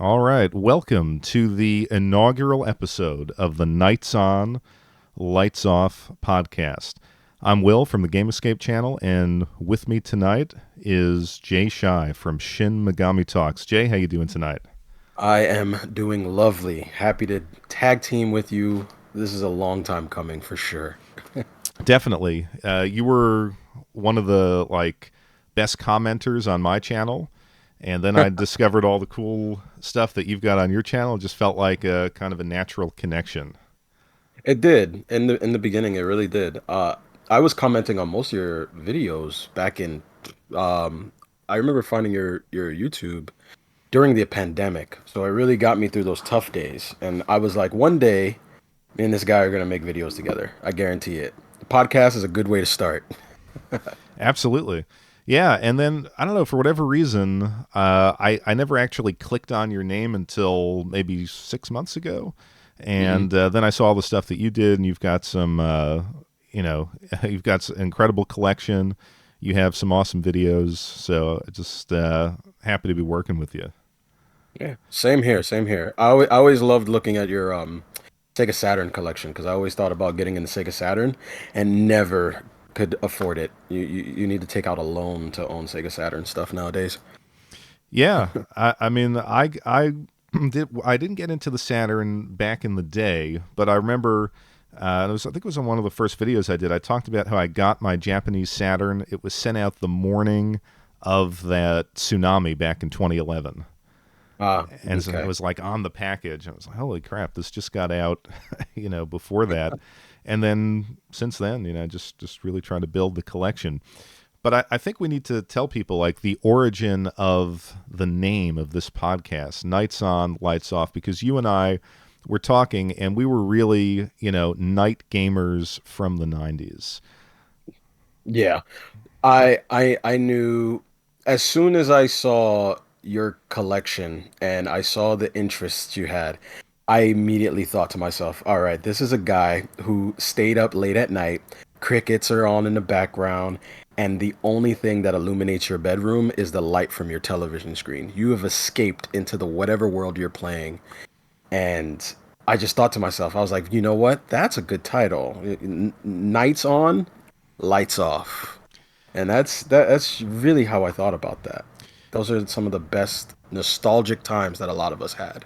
All right. Welcome to the inaugural episode of the Nights On, Lights Off podcast. I'm Will from the Game Escape channel, and with me tonight is JayShy from ShinMegamiTalks. Jay, how you doing tonight? I am doing lovely. Happy to tag team with you. This is a long time coming for sure. Definitely. You were one of the best commenters on my channel, and then I discovered all the cool stuff that you've got on your channel. It just felt like a kind of a natural connection. It did in the beginning. It really did. I was commenting on most of your videos back in. Um, I remember finding your YouTube during the pandemic, so it really got me through those tough days. And I was like, one day, me and this guy are gonna make videos together. I guarantee it. The podcast is a good way to start. Absolutely. Yeah, and then I don't know, for whatever reason, I never actually clicked on your name until maybe 6 months ago, hmm and then I saw all the stuff that you did, and you've got some, you've got an incredible collection. You have some awesome videos, so just happy to be working with you. Yeah, same here, same here. I always loved looking at your Sega Saturn collection because I always thought about getting into Sega Saturn and never could afford it. You need to take out a loan to own Sega Saturn stuff nowadays. Yeah, I mean, I didn't get into the Saturn back in the day, but I remember I think it was on one of the first videos I did. I talked about how I got my Japanese Saturn. It was sent out the morning of that tsunami back in 2011, Ah, and so it okay. was like on the package. I was like, "Holy crap! This just got out," before that, and then since then, just really trying to build the collection. But I think we need to tell people like the origin of the name of this podcast, Nights On, Lights Off, because you and I were talking and we were really, night gamers from the 90s. Yeah. I knew as soon as I saw your collection and I saw the interests you had, I immediately thought to myself, all right, this is a guy who stayed up late at night, crickets are on in the background, and the only thing that illuminates your bedroom is the light from your television screen. You have escaped into the whatever world you're playing. And I just thought to myself, I was like, you know what? That's a good title. Nights on, lights off. And that's really how I thought about that. Those are some of the best nostalgic times that a lot of us had.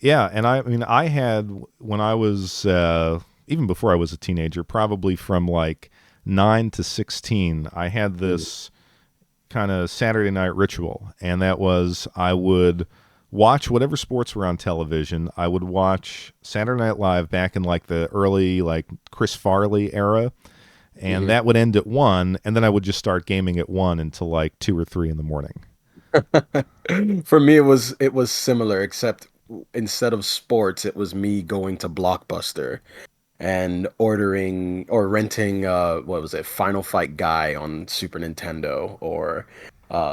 Yeah, and I mean, I had when I was even before I was a teenager, probably from like 9 to 16, I had Mm. this kind of Saturday night ritual, and that was I would watch whatever sports were on television. I would watch Saturday Night Live back in like the early like Chris Farley era, and Mhm. that would end at 1, and then I would just start gaming at 1 until like 2 or 3 in the morning. For me, it was similar, except instead of sports, it was me going to Blockbuster and ordering or renting what was it, Final Fight Guy on Super Nintendo or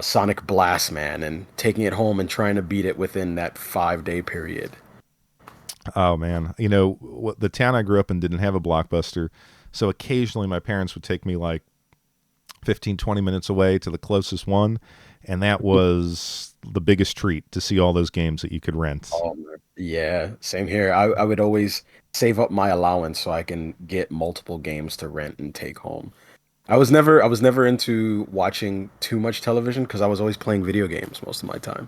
Sonic Blast Man and taking it home and trying to beat it within that 5 day period. Oh man, the town I grew up in didn't have a Blockbuster, so occasionally my parents would take me like 15, 20 minutes away to the closest one, and that was the biggest treat to see all those games that you could rent. Oh, man. Yeah, same here. I would always save up my allowance so I can get multiple games to rent and take home. I was never into watching too much television because I was always playing video games most of my time.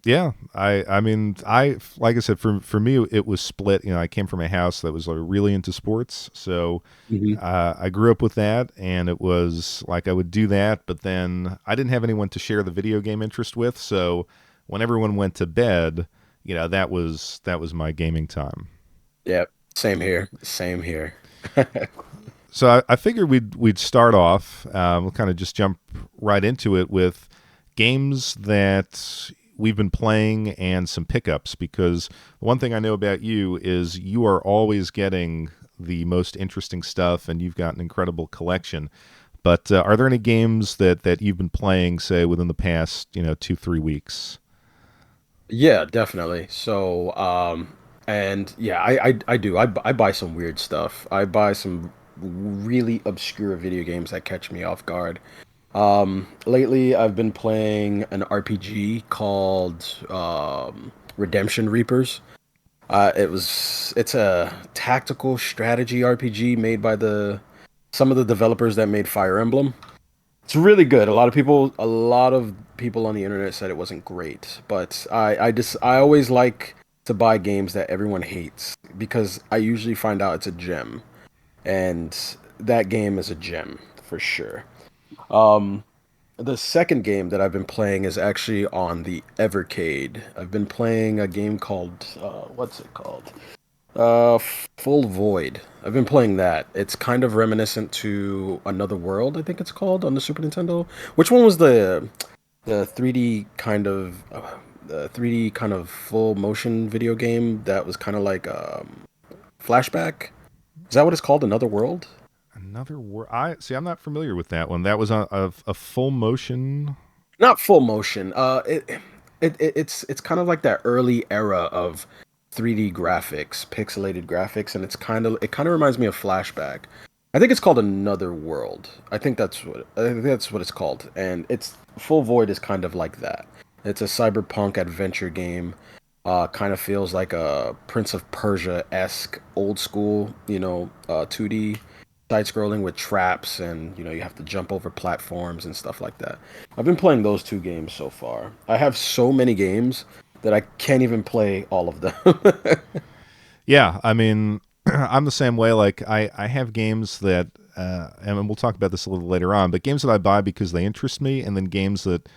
Yeah, I mean, I like I said, for me it was split. I came from a house that was like really into sports, so hmm I grew up with that, and it was like I would do that, but then I didn't have anyone to share the video game interest with. So when everyone went to bed, that was my gaming time. Yeah, same here. Same here. So I figured we'd start off. We'll kind of just jump right into it with games that we've been playing and some pickups. Because one thing I know about you is you are always getting the most interesting stuff, and you've got an incredible collection. But are there any games that you've been playing, say, within the past 2 3 weeks? Yeah, definitely. So, and yeah, I do. I buy some weird stuff. I buy some really obscure video games that catch me off guard. Lately, I've been playing an RPG called Redemption Reapers. It's a tactical strategy RPG made by the some of the developers that made Fire Emblem. It's really good. A lot of people on the internet said it wasn't great, but I always like to buy games that everyone hates because I usually find out it's a gem, and that game is a gem for sure. Um, the second game that I've been playing is actually on the Evercade. I've been playing a game called what's it called? Full Void. I've been playing that. It's kind of reminiscent to Another World, I think it's called on the Super Nintendo. Which one was the 3D kind of the 3D kind of full motion video game that was kind of like Flashback? Is that what it's called? Another World? Another word. I see. I'm not familiar with that one. That was a full motion. Not full motion. It's kind of like that early era of 3D graphics, pixelated graphics, and it kind of reminds me of Flashback. I think it's called Another World. I think that's what it's called, and it's Full Void is kind of like that. It's a cyberpunk adventure game. Kind of feels like a Prince of Persia esque, old school, 2D side scrolling with traps, and you have to jump over platforms and stuff like that. I've been playing those two games so far. I have so many games that I can't even play all of them. Yeah, I mean, I'm the same way. Like I have games that, and we'll talk about this a little later on, but games that I buy because they interest me, and then games that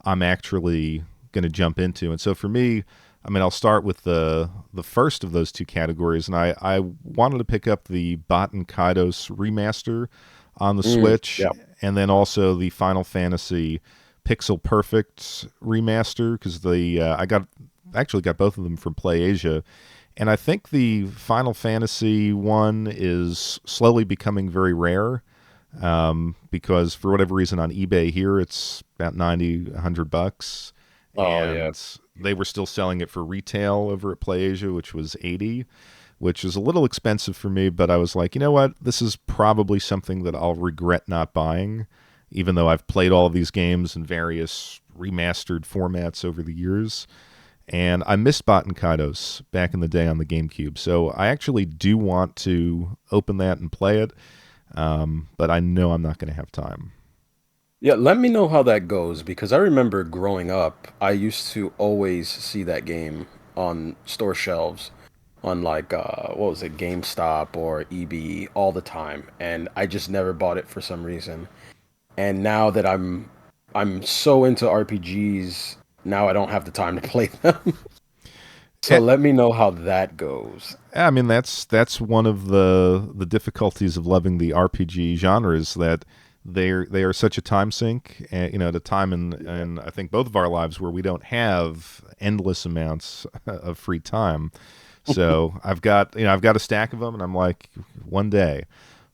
I'm actually going to jump into. And so for me, I mean, I'll start with the first of those two categories, and I wanted to pick up the Baten Kaitos remaster on the Switch, Yeah. and then also the Final Fantasy Pixel Perfect remaster because the I got actually got both of them from PlayAsia, and I think the Final Fantasy one is slowly becoming very rare because for whatever reason on eBay here it's about 90, $100, Oh yeah. and they were still selling it for retail over at PlayAsia, which was 80, which is a little expensive for me, but I was like, you know what? This is probably something that I'll regret not buying, even though I've played all of these games in various remastered formats over the years. And I missed Baten Kaitos back in the day on the GameCube. So I actually do want to open that and play it, but I know I'm not going to have time. Yeah, let me know how that goes because I remember growing up, I used to always see that game on store shelves on like what was it, GameStop or EB all the time, and I just never bought it for some reason. And now that I'm so into RPGs, now I don't have the time to play them. So Eh, let me know how that goes. I mean, that's one of the difficulties of loving the RPG genre is that they are such a time sink, at a time in I think both of our lives where we don't have endless amounts of free time. So I've got a stack of them, and I'm like one day.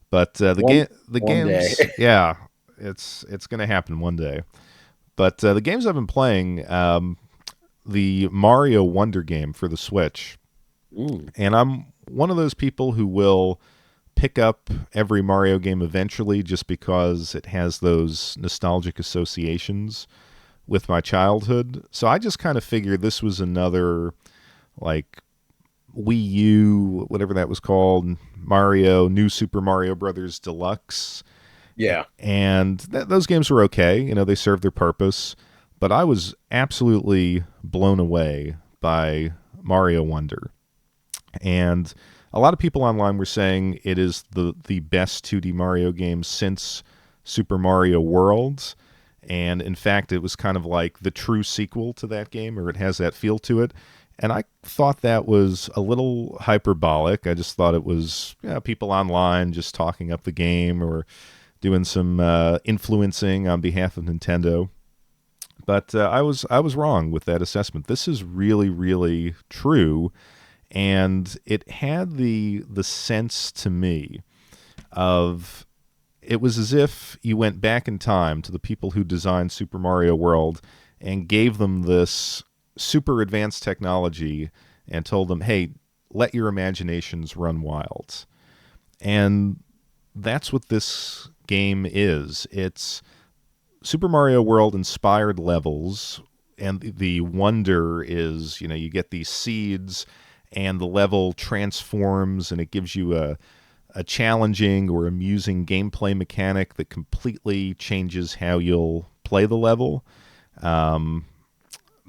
But One the one day. games, yeah, it's going to happen one day. But the games I've been playing, the Mario Wonder game for the Switch, Mm, and I'm one of those people who will pick up every Mario game eventually just because it has those nostalgic associations with my childhood. So I just kind of figured this was another like Wii U, whatever that was called, New Super Mario Brothers Deluxe. yeah. And those games were okay. They served their purpose. But I was absolutely blown away by Mario Wonder. And a lot of people online were saying it is the best 2D Mario game since Super Mario World. And in fact, it was kind of like the true sequel to that game, or it has that feel to it. And I thought that was a little hyperbolic. I just thought it was people online just talking up the game or doing some influencing on behalf of Nintendo. But I was wrong with that assessment. This is really really true, and it had the sense to me of it was as if you went back in time to the people who designed Super Mario World and gave them this super advanced technology and told them, "Hey, let your imaginations run wild." And that's what this game is. It's Super Mario World inspired levels, and the wonder is, you get these seeds, and the level transforms, and it gives you a challenging or amusing gameplay mechanic that completely changes how you'll play the level. Um,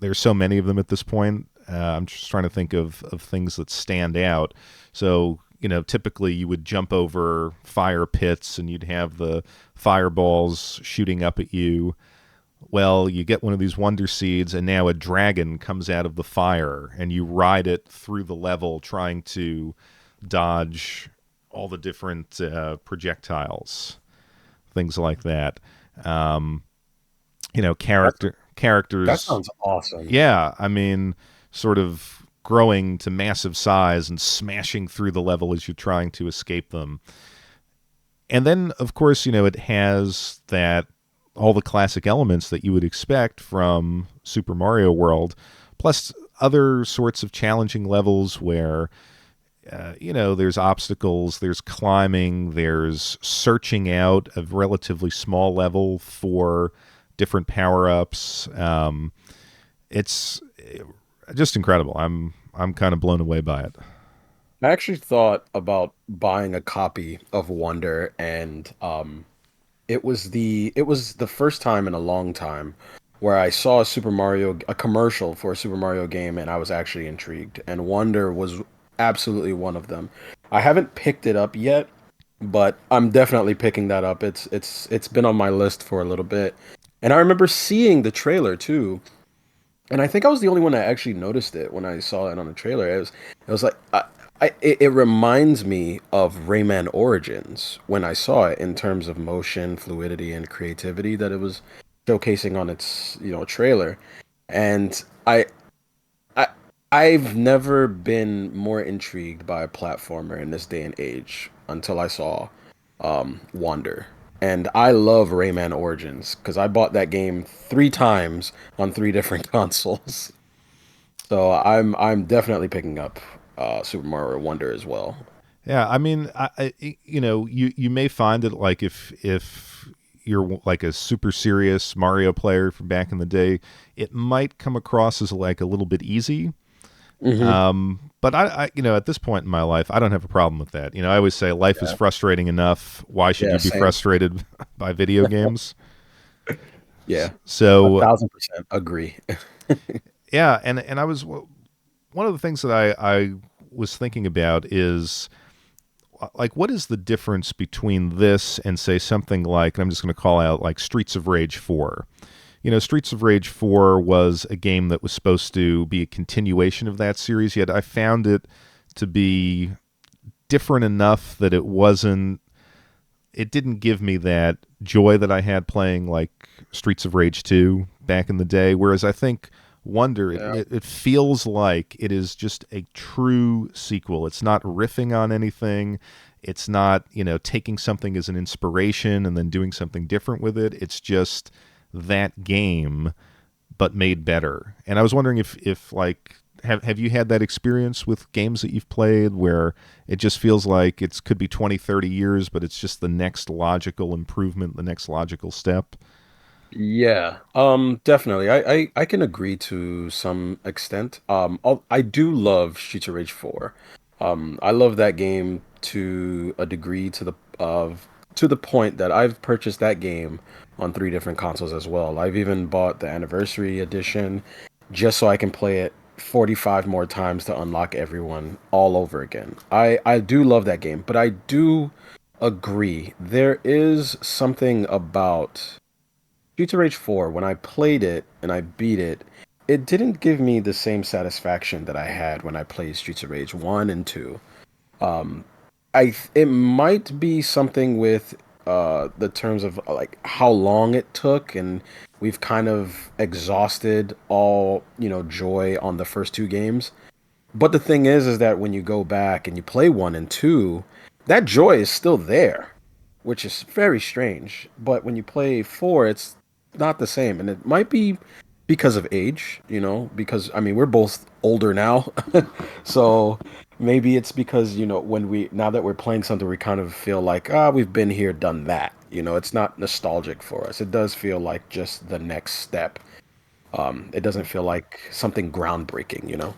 there's so many of them at this point. I'm just trying to think of things that stand out. So, typically you would jump over fire pits and you'd have the fireballs shooting up at you. Well, you get one of these wonder seeds, and now a dragon comes out of the fire, and you ride it through the level trying to dodge all the different projectiles, things like that. Um, That's, that characters. sounds awesome. Yeah, I mean, sort of growing to massive size and smashing through the level as you're trying to escape them. And then, of course, it has that all the classic elements that you would expect from Super Mario World, plus other sorts of challenging levels where there's obstacles, there's climbing, there's searching out a relatively small level for different power ups. It's just incredible. I'm kind of blown away by it. I actually thought about buying a copy of Wonder, and it was the first time in a long time where I saw a commercial for a Super Mario game, and I was actually intrigued. And Wonder was absolutely one of them. I haven't picked it up yet, but I'm definitely picking that up. It's been on my list for a little bit. And I remember seeing the trailer too, and I think I was the only one that actually noticed it when I saw it on the trailer. It was like it reminds me of Rayman Origins when I saw it in terms of motion, fluidity, and creativity that it was showcasing on its trailer. And I I've never been more intrigued by a platformer in this day and age until I saw Wander. And I love Rayman Origins because I bought that game 3 times on 3 different consoles. So I'm definitely picking up Super Mario Wonder as well. Yeah, I mean, you may find it like if you're like a super serious Mario player from back in the day, it might come across as like a little bit easy. Hmm. But at this point in my life, I don't have a problem with that. I always say life is Yeah. frustrating enough. Why should Yeah. you be Same. frustrated by video games? Yeah. a So thousand percent agree. yeah, and I was one of the things that I was thinking about is like what is the difference between this and say something like, and I'm just going to call out like Streets of Rage 4. Streets of Rage 4 was a game that was supposed to be a continuation of that series, yet I found it to be different enough that it didn't give me that joy that I had playing like Streets of Rage 2 back in the day. Whereas I think Wonder, Yeah. it feels like it is just a true sequel. It's not riffing on anything. It's not, taking something as an inspiration and then doing something different with it. It's just that game, but made better. And I was wondering if like, have you had that experience with games that you've played where it just feels like it could be 20, 30 years, but it's just the next logical improvement, the next logical step? Yeah, definitely. I can agree to some extent. I do love Streets of Rage 4. I love that game to a degree to the point that I've purchased that game on 3 different consoles as well. I've even bought the anniversary edition just so I can play it 45 more times to unlock everyone all over again. I do love that game, but I do agree. There is something about Streets of Rage 4, when I played it and I beat it, it didn't give me the same satisfaction that I had when I played Streets of Rage 1 and 2. Um, it might be something with the terms of like how long it took, and we've kind of exhausted all, joy on the first 2 games. But the thing is that when you go back and you play 1 and 2, that joy is still there, which is very strange. But when you play 4, it's not the same. And it might be because of age, because I mean, we're both older now. So Maybe it's because, when now that we're playing something, we kind of feel like, we've been here, done that. It's not nostalgic for us. It does feel like just the next step. It doesn't feel like something groundbreaking.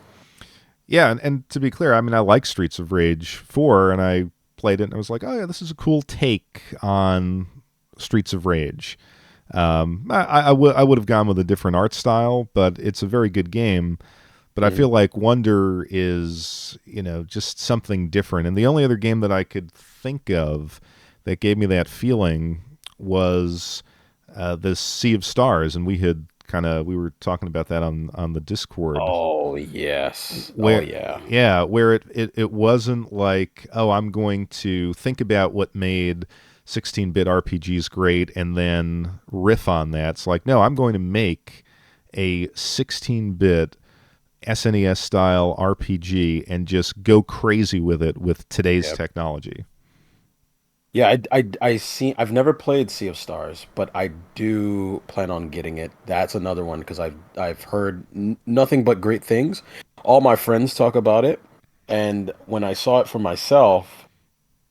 Yeah, and to be clear, I mean, I like Streets of Rage 4, and I played it, and I was like, oh, yeah, this is a cool take on Streets of Rage. I would have gone with a different art style, but it's a very good game. But I Mm. feel like Wonder is, just something different. And the only other game that I could think of that gave me that feeling was this Sea of Stars, and we were talking about that on the Discord, Oh, yes. Oh, where yeah. yeah, where it wasn't like, oh, I'm going to think about what made 16-bit RPGs great and then riff on that. It's like, no, I'm going to make a 16-bit SNES style RPG and just go crazy with it with today's Yeah. technology. Yeah, I've never played Sea of Stars, but I do plan on getting it. That's another one because I've heard nothing but great things. All my friends talk about it, and when I saw it for myself,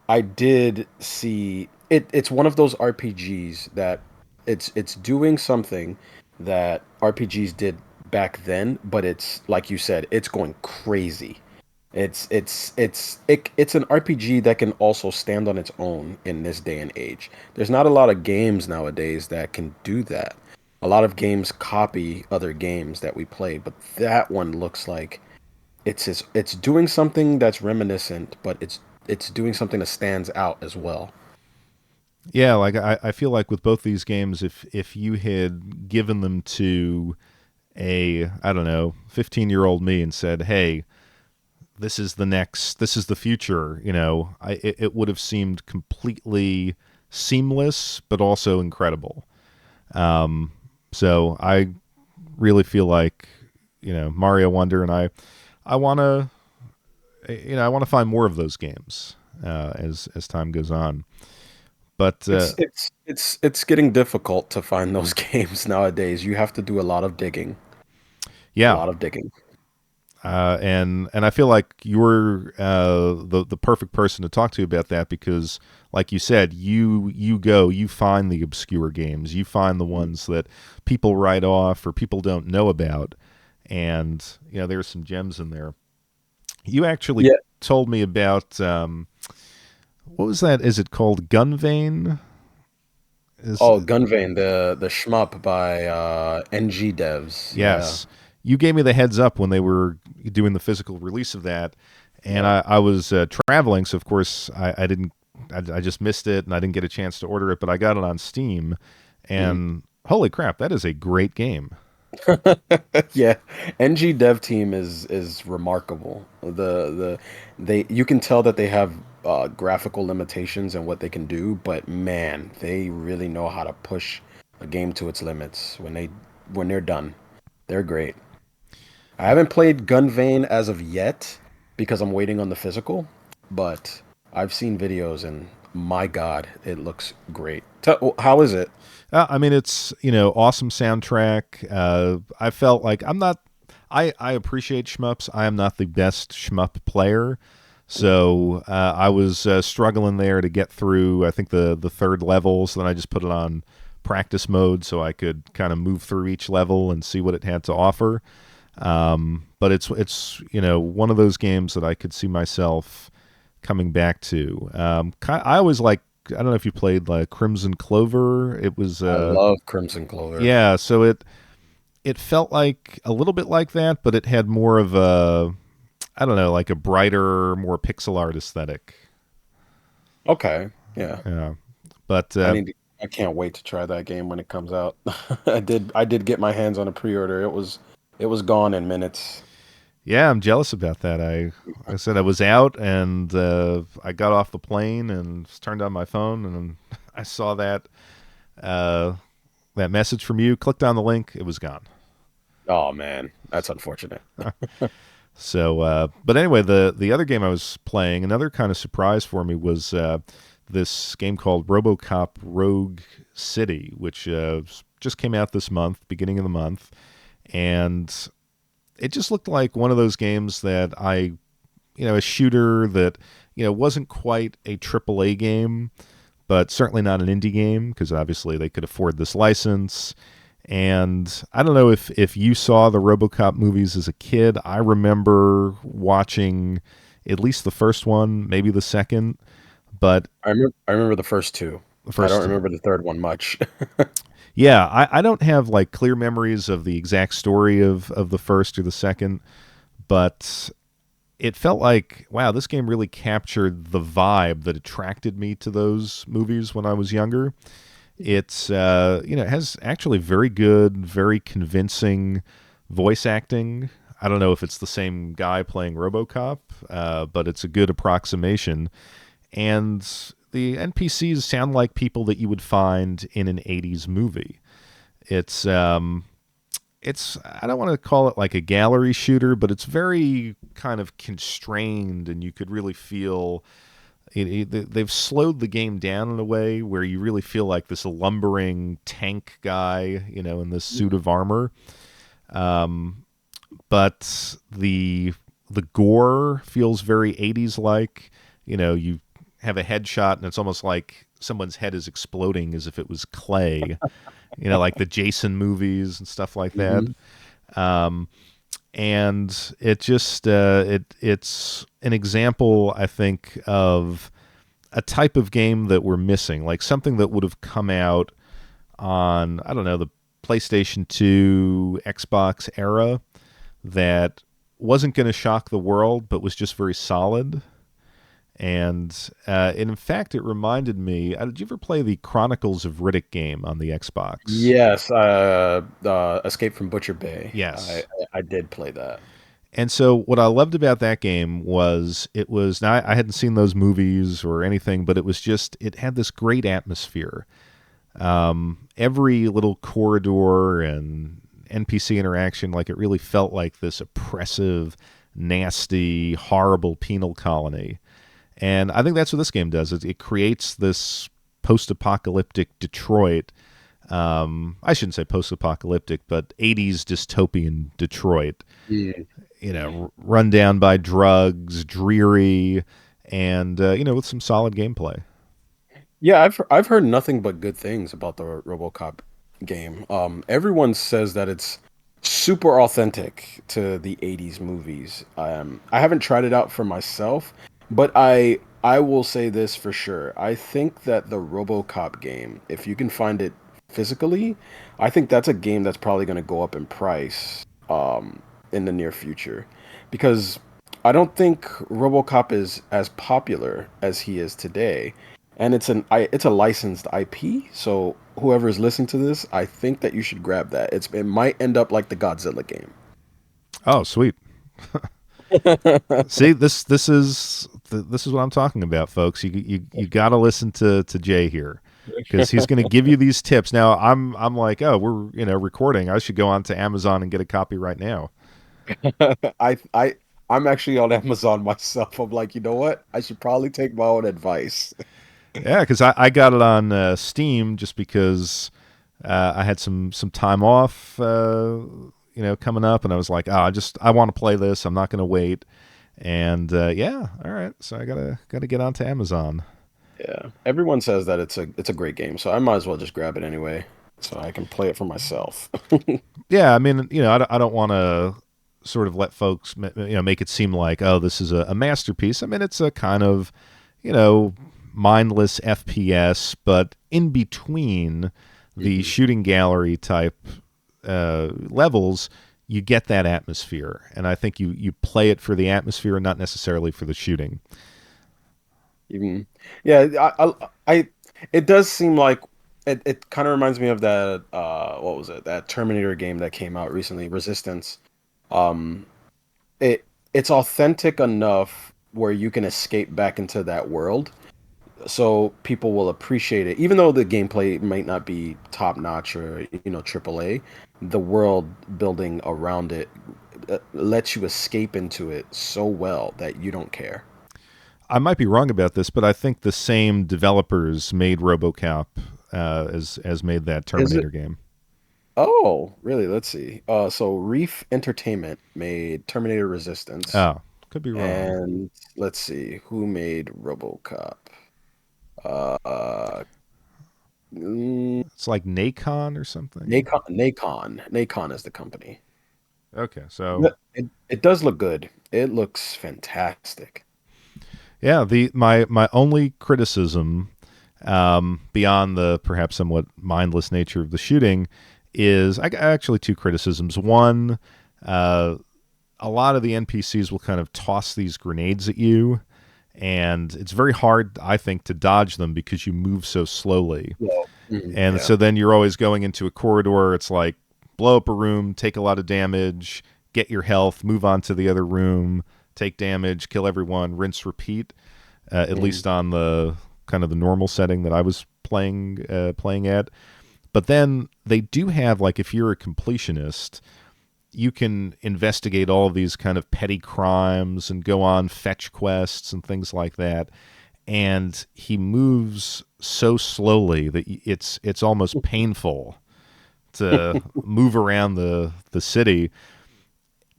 I did see it. It's one of those RPGs that it's doing something that RPGs did back then, but it's like you said, it's going crazy. It's an RPG that can also stand on its own in this day and age. There's not a lot of games nowadays that can do that. A lot of games copy other games that we play, but that one looks like it's doing something that's reminiscent, but it's doing something that stands out as well. Yeah, like I feel like with both these games, if you had given them to a, I don't know, 15-year-old me and said, hey, this is the future, it would have seemed completely seamless, but also incredible. So I really feel like, Mario Wonder, and I want to, I want to find more of those games as time goes on. But It's getting difficult to find those games nowadays. You have to do a lot of digging, a yeah, lot of digging. and I feel like you're the perfect person to talk to about that because, like you said, you find the obscure games, you find the ones that people write off or people don't know about, and there's some gems in there. You actually Yeah. told me about what was that? Is it called Gunvein? Is Oh, Gunvein, the shmup by NG Devs. Yeah. Yes. You gave me the heads up when they were doing the physical release of that, and Yeah. I was traveling, so of course I didn't. I just missed it, and I didn't get a chance to order it, but I got it on Steam, Mhm. and holy crap, that is a great game. Yeah, NG Dev team is remarkable. They you can tell that they have graphical limitations and what they can do, but man, they really know how to push a game to its limits when they're done. They're great. I haven't played Gunvein as of yet because I'm waiting on the physical, but I've seen videos and my God, it looks great. How is it? I mean, it's awesome soundtrack. I felt like I'm not. I appreciate shmups. I am not the best shmup player, Yeah. so I was struggling there to get through. I think the third level. So then I just put it on practice mode so I could kind of move through each level and see what it had to offer. But it's one of those games that I could see myself coming back to. I always like. I don't know if you played like Crimson Clover. It was I love Crimson Clover. yeah. So it felt like a little bit like that, but it had more of a, I don't know, like a brighter, more pixel art aesthetic. Okay. Yeah. Yeah, but I need to, I can't wait to try that game when it comes out. I did get my hands on a pre-order. It was gone in minutes. yeah, I'm jealous about that. I said I was out and I got off the plane and turned on my phone and I saw uh, that message from you. Clicked on the link, it was gone. Oh man, that's unfortunate. So, but anyway, the other game I was playing, another kind of surprise for me was this game called RoboCop Rogue City, which just came out this month, beginning of the month, and it just looked like one of those games that I a shooter that wasn't quite a AAA game, but certainly not an indie game because obviously they could afford this license. And I don't know if you saw the RoboCop movies as a kid. I remember watching at least the first one, maybe the second, but I remember the first two. the I don't first two. remember the third one much. Yeah, I don't have like clear memories of the exact story of the first or the second, but it felt like, wow, this game really captured the vibe that attracted me to those movies when I was younger. It's it has actually very good, very convincing voice acting. I don't know if it's the same guy playing RoboCop, but it's a good approximation. And the NPCs sound like people that you would find in an '80s movie. It's it's I don't want to call it like a gallery shooter, but it's very kind of constrained, and you could really feel they've slowed the game down in a way where you really feel like this lumbering tank guy, in this suit of armor. Um, but the gore feels very '80s like. You have a headshot, and it's almost like someone's head is exploding as if it was clay. Like the Jason movies and stuff like that. Hmm. Um, and it just it's an example, I think, of a type of game that we're missing, like something that would have come out on, I don't know, the PlayStation 2, Xbox era that wasn't going to shock the world, but was just very solid. And in fact, it reminded me. Did you ever play the Chronicles of Riddick game on the Xbox? Yes, Escape from Butcher Bay. I Yes. I did play that. And so, what I loved about that game was it was. Now, I hadn't seen those movies or anything, but it had this great atmosphere. Every little corridor and NPC interaction, like it really felt like this oppressive, nasty, horrible penal colony. And I think that's what this game does. It creates this post-apocalyptic Detroit. I shouldn't say post-apocalyptic, but '80s dystopian Detroit. Yeah. Run down by drugs, dreary, and with some solid gameplay. Yeah, I've heard nothing but good things about the RoboCop game. Everyone says that it's super authentic to the 80s movies. I haven't tried it out for myself, but I will say this for sure. I think that the RoboCop game, if you can find it physically, I think that's a game that's probably going to go up in price in the near future because I don't think RoboCop is as popular as he is today, and it's a licensed IP. So whoever is listening to this, I think that you should grab that. It might end up like the Godzilla game. Oh, sweet. See, this is what I'm talking about, folks. You got to listen to Jay here because he's going to give you these tips. Now, I'm like, oh, we're recording. I should go on to Amazon and get a copy right now. I'm actually on Amazon myself. I'm like, you know what? I should probably take my own advice. Yeah, because I got it on Steam just because I had some time off, coming up, and I was like, oh, I want to play this. I'm not going to wait. And yeah, all right. So I gotta get onto Amazon. Yeah, everyone says that it's a great game, so I might as well just grab it anyway, so I can play it for myself. Yeah, I mean, I don't want to sort of let folks make it seem like, oh, this is a masterpiece. I mean, it's a kind of you know mindless FPS, but in between the Mhm. shooting gallery type levels, you get that atmosphere, and I think you play it for the atmosphere, not necessarily for the shooting. Even yeah, it does seem like it kind of reminds me of that what was it? That Terminator game that came out recently, Resistance. Um, it's authentic enough where you can escape back into that world, so people will appreciate it, even though the gameplay might not be top notch or AAA. The world building around it lets you escape into it so well that you don't care. I might be wrong about this, but I think the same developers made RoboCop as made that Is it? Terminator game. Oh, really? Let's see. So Reef Entertainment made Terminator Resistance. Oh, Could be wrong. And let's see, who made RoboCop? Uh, mm, It's like Nacon or something. Nacon is the company. Okay, so It does look good. It looks fantastic. yeah, the my only criticism, beyond the perhaps somewhat mindless nature of the shooting, is I got actually two criticisms. One, uh, a lot of the NPCs will kind of toss these grenades at you, and it's very hard, I think, to dodge them because you move so slowly. Well, And yeah, so then you're always going into a corridor. It's like blow up a room, take a lot of damage, get your health, move on to the other room, take damage, kill everyone, rinse, repeat. At mm, least on the kind of the normal setting that I was playing at. But then they do have, like, if you're a completionist, you can investigate all of these kind of petty crimes and go on fetch quests and things like that. And he moves so slowly that it's almost painful to move around the city,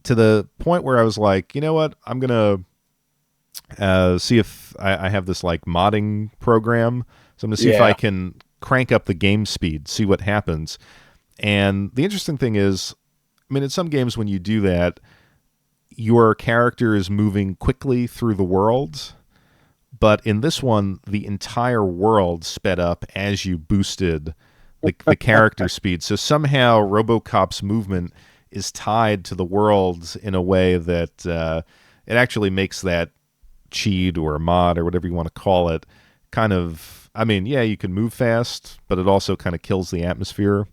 to the point where I was like, you know what, I'm gonna see if I have this like modding program. So I'm gonna see if I yeah, can crank up the game speed, see what happens. And the interesting thing is, I mean, in some games when you do that, your character is moving quickly through the world. But in this one, the entire world sped up as you boosted the character speed. So somehow RoboCop's movement is tied to the world in a way that it actually makes that cheat or a mod or whatever you want to call it kind of, I mean, yeah, you can move fast, but it also kind of kills the atmosphere. right.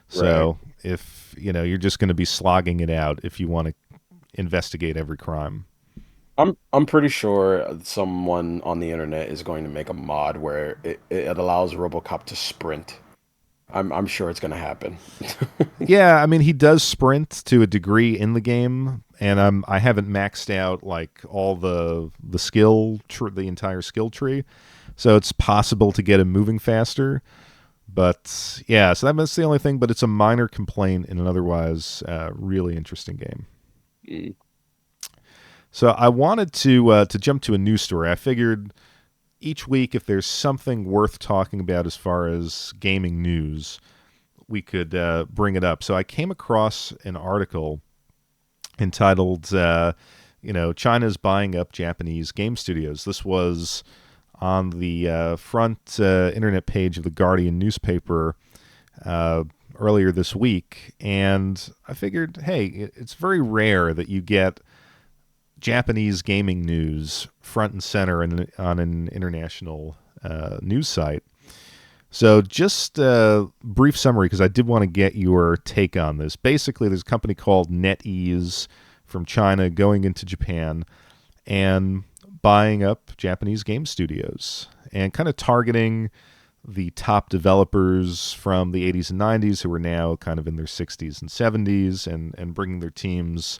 So if you're just going to be slogging it out if you want to investigate every crime. I'm pretty sure someone on the internet is going to make a mod where it allows RoboCop to sprint. I'm sure it's going to happen. Yeah, I mean, he does sprint to a degree in the game, and I haven't maxed out like all the the entire skill tree, so it's possible to get him moving faster. But yeah, so that's the only thing. But it's a minor complaint in an otherwise really interesting game. Mm. So I wanted to jump to a news story. I figured each week, if there's something worth talking about as far as gaming news, we could bring it up. So I came across an article entitled, China's buying up Japanese game studios. This was on the front internet page of the Guardian newspaper uh, earlier this week. And I figured, hey, it's very rare that you get Japanese gaming news front and center on an international news site. So, just a brief summary, because I did want to get your take on this. Basically, there's a company called NetEase from China going into Japan and buying up Japanese game studios and kind of targeting the top developers from the 80s and 90s who are now kind of in their 60s and 70s, and bringing their teams.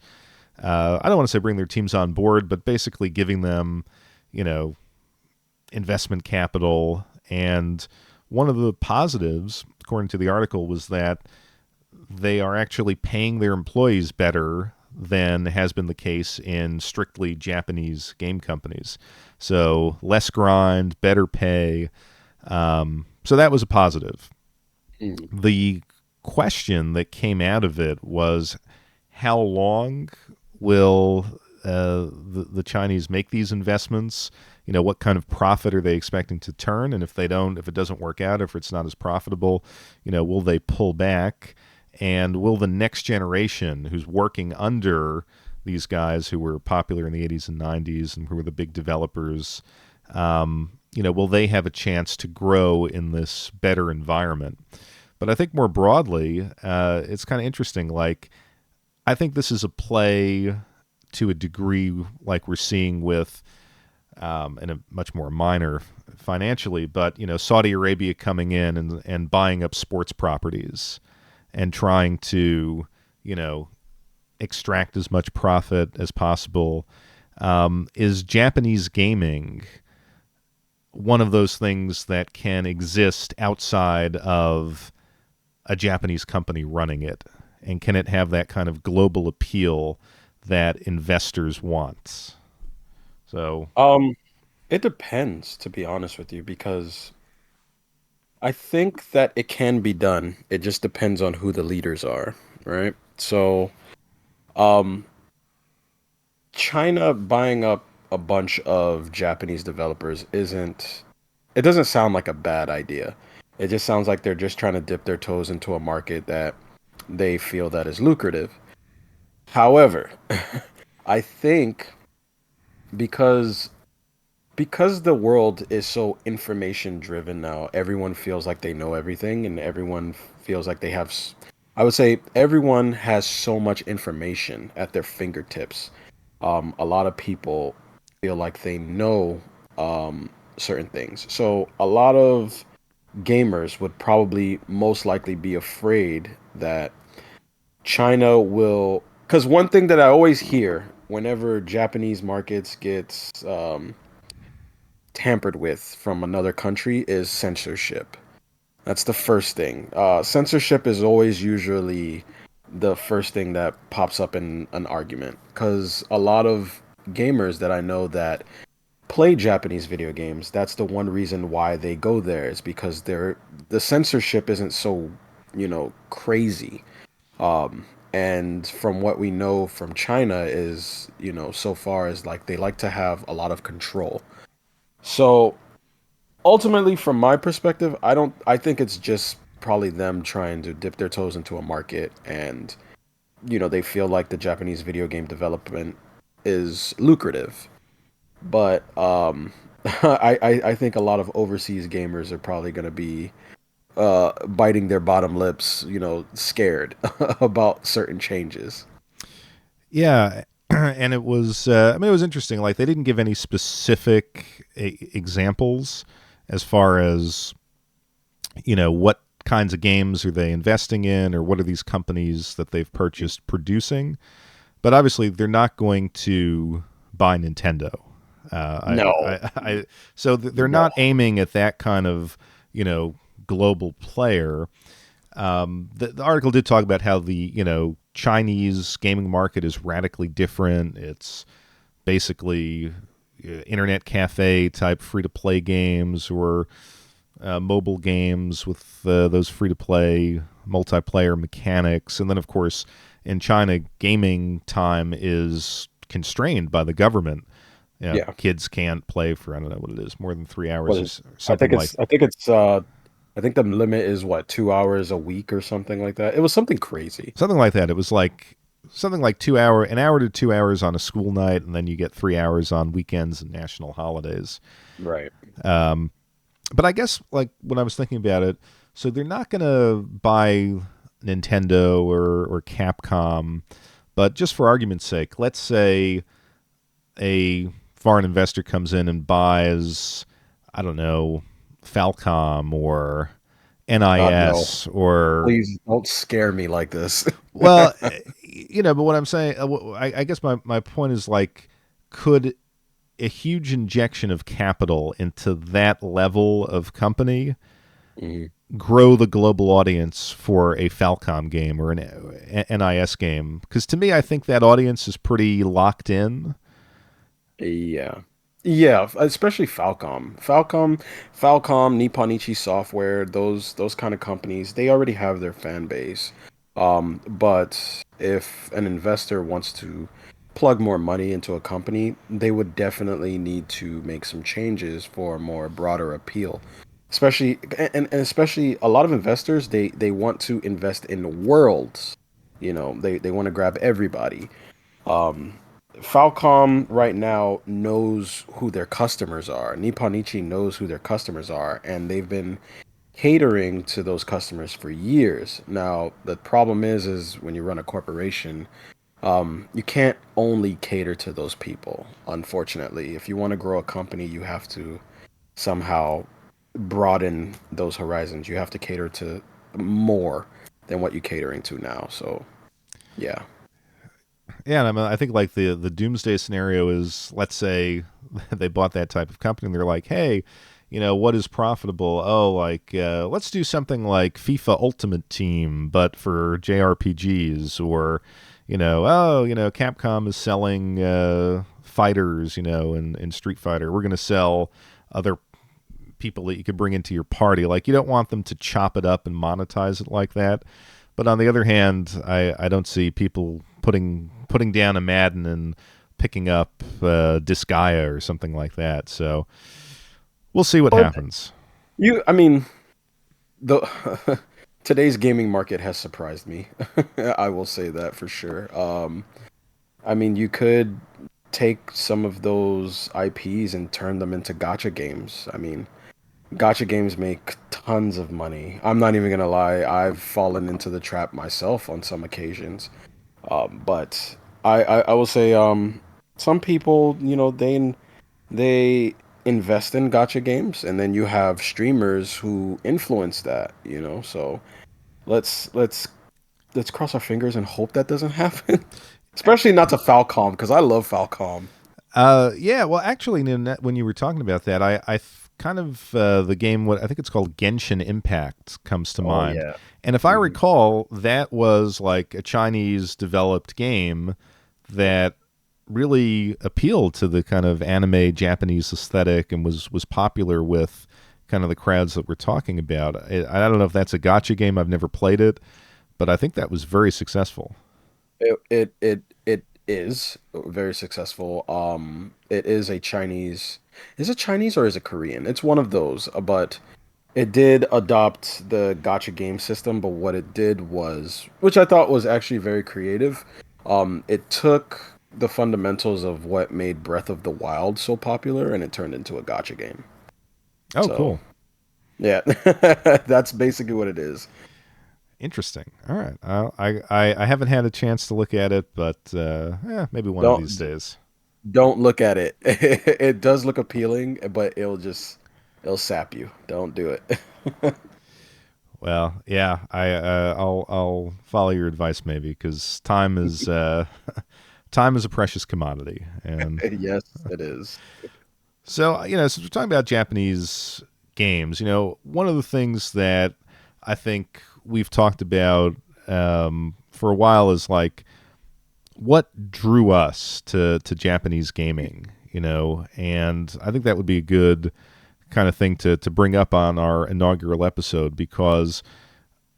I don't want to say bring their teams on board, but basically giving them, you know, investment capital. And one of the positives, according to the article, was that they are actually paying their employees better than has been the case in strictly Japanese game companies. So less grind, better pay. So that was a positive. Mm. The question that came out of it was, how long will the Chinese make these investments? What kind of profit are they expecting to turn? And if it doesn't work out, if it's not as profitable, will they pull back? And will the next generation who's working under these guys who were popular in the 80s and 90s and who were the big developers, will they have a chance to grow in this better environment? But I think more broadly, it's kind of interesting. Like, I think this is a play to a degree like we're seeing with, and a much more minor financially, but Saudi Arabia coming in and buying up sports properties and trying to extract as much profit as possible. Is Japanese gaming one of those things that can exist outside of a Japanese company running it? And can it have that kind of global appeal that investors want? So Um, it depends, to be honest with you, because I think that it can be done. It just depends on who the leaders are, right? So, um, China buying up a bunch of Japanese developers isn't, it doesn't sound like a bad idea. It just sounds like they're just trying to dip their toes into a market that they feel that is lucrative. However, I think because because the world is so information driven now, everyone feels like they know everything and everyone feels like they have I would say everyone has so much information at their fingertips. A lot of people feel like they know certain things. So a lot of gamers would probably most likely be afraid that China will, because one thing that I always hear whenever Japanese markets gets tampered with from another country is censorship. That's the first thing. Censorship is always usually the first thing that pops up in an argument because a lot of gamers that I know that play Japanese video games, that's the one reason why they go there is because the censorship isn't so, crazy. And from what we know from China is, so far is like they like to have a lot of control. So ultimately, from my perspective, I think it's just probably them trying to dip their toes into a market and, they feel like the Japanese video game development is lucrative. But I think a lot of overseas gamers are probably going to be biting their bottom lips, scared about certain changes. yeah, and it was. I mean, it was interesting. Like they didn't give any specific examples as far as what kinds of games are they investing in, or what are these companies that they've purchased producing. But obviously, they're not going to buy Nintendo. No, So they're no. not aiming at that kind of global player. The article did talk about how the Chinese gaming market is radically different. It's basically internet cafe type free to play games or mobile games with those free to play multiplayer mechanics, and then of course in China, gaming time is constrained by the government. Yeah. Kids can't play for I don't know what it is more than 3 hours What or is, I something think like I think the limit is what, 2 hours a week or something like that. It was something crazy. that. It was like something like an hour to 2 hours on a school night, and then you get 3 hours on weekends and national holidays. Right. But I guess like when I was thinking about it, so they're not going to buy Nintendo or Capcom, but just for argument's sake, let's say a foreign investor comes in and buys, I don't know, Falcom or God, no. NIS or Please don't scare me like this. well, but what I'm saying, I guess my point is like, could a huge injection of capital into that level of company Mhm. grow the global audience for a Falcom game or an NIS game? Because to me, I think that audience is pretty locked in. Yeah. Yeah, especially Falcom, Nipponichi Software, those kind of companies, they already have their fan base. But if an investor wants to plug more money into a company, they would definitely need to make some changes for a more broader appeal. Especially and especially a lot of investors, they want to invest in worlds. They want to grab everybody. Um, Falcom right now knows who their customers are. Nipponichi knows who their customers are, and they've been catering to those customers for years. Now, the problem is when you run a corporation, you can't only cater to those people. Unfortunately, if you want to grow a company, you have to somehow broaden those horizons. You have to cater to more than what you're catering to now. So, yeah. Yeah, and I think like the doomsday scenario is, let's say they bought that type of company and they're like, hey, what is profitable? Oh, like let's do something like FIFA Ultimate Team, but for JRPGs, or Capcom is selling fighters, in Street Fighter. We're going to sell other people that you could bring into your party. Like, you don't want them to chop it up and monetize it like that. But on the other hand, I don't see people putting down a Madden and picking up Disgaea or something like that. So we'll see what But happens. I mean, the today's gaming market has surprised me. I will say that for sure. I mean, you could take some of those IPs and turn them into gotcha games. I mean, gotcha games make tons of money. I'm not even gonna lie, I've fallen into the trap myself on some occasions. But I will say, some people, they invest in gotcha games, and then you have streamers who influence that, So let's let's let's cross our fingers and hope that doesn't happen. Especially not to Falcom, because I love Falcom. Yeah, well, actually, when you were talking about that, kind of the game, what I think it's called Genshin Impact, comes to Oh mind. yeah. And if I Hmm. recall, that was like a Chinese developed game that really appealed to the kind of anime Japanese aesthetic and was popular with kind of the crowds that we're talking about. I don't know if that's a gotcha game. I've never played it, but I think that was very successful. It is very successful. It is a Chinese. Is it Chinese or is it Korean? It's one of those. But it did adopt the gotcha game system. But what it did was, which I thought was actually very creative. It took the fundamentals of what made Breath of the Wild so popular, and it turned into a gotcha game. Oh, So cool. yeah, that's basically what it is. Interesting. All right. I haven't had a chance to look at it, but maybe one of these Don't days. don't look at it. It does look appealing, but it'll sap you. Don't do it. Well, yeah, I'll follow your advice maybe because time is time is a precious commodity, and Yes, it is. so since we're talking about Japanese games, one of the things that I think we've talked about for a while is like what drew us to Japanese gaming, and I think that would be a good kind of thing to bring up on our inaugural episode because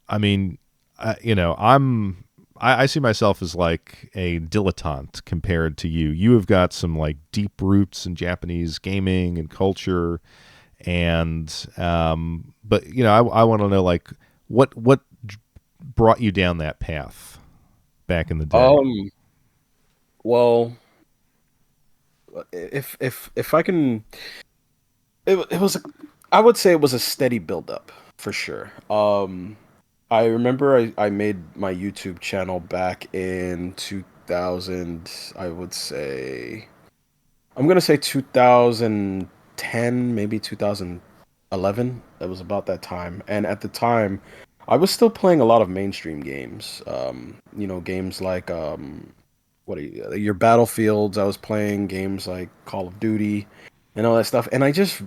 I mean, I see myself as like a dilettante compared to you. You have got some like deep roots in Japanese gaming and culture, and but I want to know like what brought you down that path back in the day. Um, well, if I can, it was I would say it was a steady build up for sure. I remember I made my YouTube channel back in 2000. I would say I'm gonna say 2010, maybe 2011. It was about that time, and at the time, I was still playing a lot of mainstream games. Games like what are your Battlefields. I was playing games like Call of Duty and all that stuff, and I just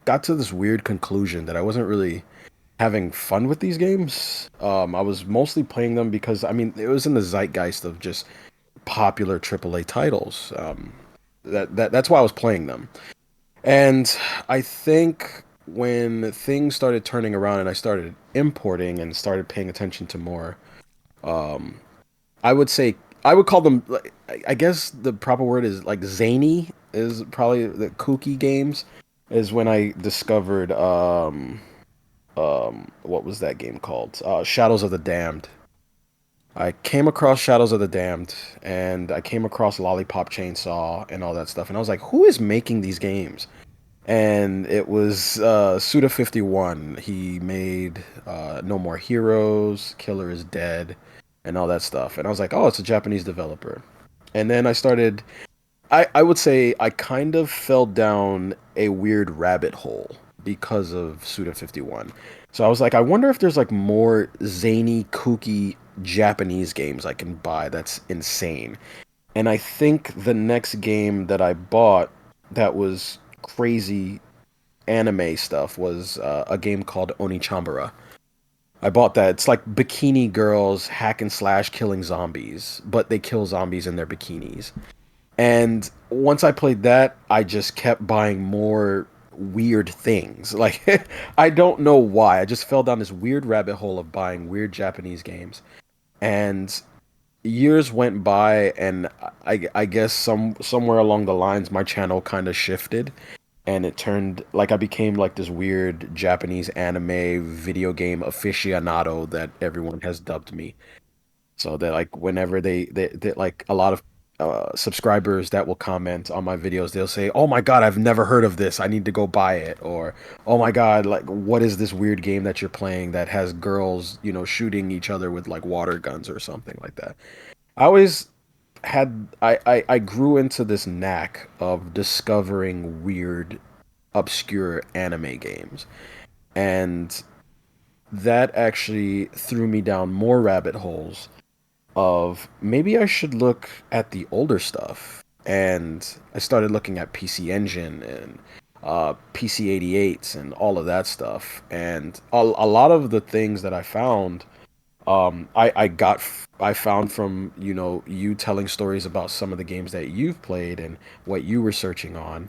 got to this weird conclusion that I wasn't really having fun with these games. I was mostly playing them because I mean it was in the zeitgeist of just popular AAA titles. That's why I was playing them. And I think when things started turning around and I started importing and started paying attention to more, um, I would say I would call them. I guess the proper word is like zany is probably the kooky games. Is when I discovered what was that game called? Shadows of the Damned. I came across Shadows of the Damned, and I came across Lollipop Chainsaw and all that stuff, and I was like, who is making these games? And it was Suda51. He made No More Heroes, Killer is Dead, and all that stuff. And I was like, oh, it's a Japanese developer. And then I would say I kind of fell down a weird rabbit hole because of Suda51. So I was like, I wonder if there's like more zany, kooky Japanese games I can buy that's insane. And I think the next game that I bought that was crazy anime stuff was a game called Onichambara. I bought that. It's like bikini girls hack and slash killing zombies, but they kill zombies in their bikinis. And once I played that, I just kept buying more weird things. Like I don't know why. I just fell down this weird rabbit hole of buying weird Japanese games. And years went by and I guess somewhere along the lines my channel kind of shifted and it turned like I became like this weird Japanese anime video game aficionado that everyone has dubbed me. So that like whenever they like a lot of subscribers that will comment on my videos, they'll say, "Oh my God, I've never heard of this. I need to go buy it." Or, "Oh my God, like what is this weird game that you're playing that has girls, shooting each other with like water guns or something like that?" I always I grew into this knack of discovering weird, obscure anime games. And that actually threw me down more rabbit holes of maybe I should look at the older stuff. And I started looking at PC Engine and PC 88s and all of that stuff. And a lot of the things that I found, I found from you telling stories about some of the games that you've played and what you were searching on,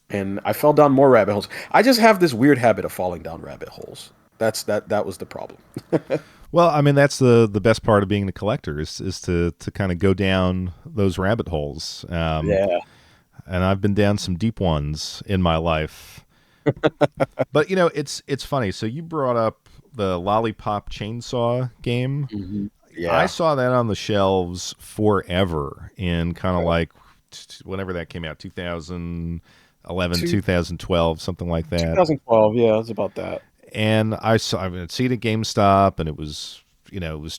and I fell down more rabbit holes. I just have this weird habit of falling down rabbit holes. That was the problem. Well, I mean, that's the best part of being a collector is to kind of go down those rabbit holes. Yeah. And I've been down some deep ones in my life. But it's funny. So you brought up the Lollipop Chainsaw game. Hmm. I Yeah. saw that on the shelves forever in kind of Right. like whenever that came out, 2011, Two, 2012, something like that. 2012. Yeah, it's about that. And I mean, I'd see it at GameStop, and it was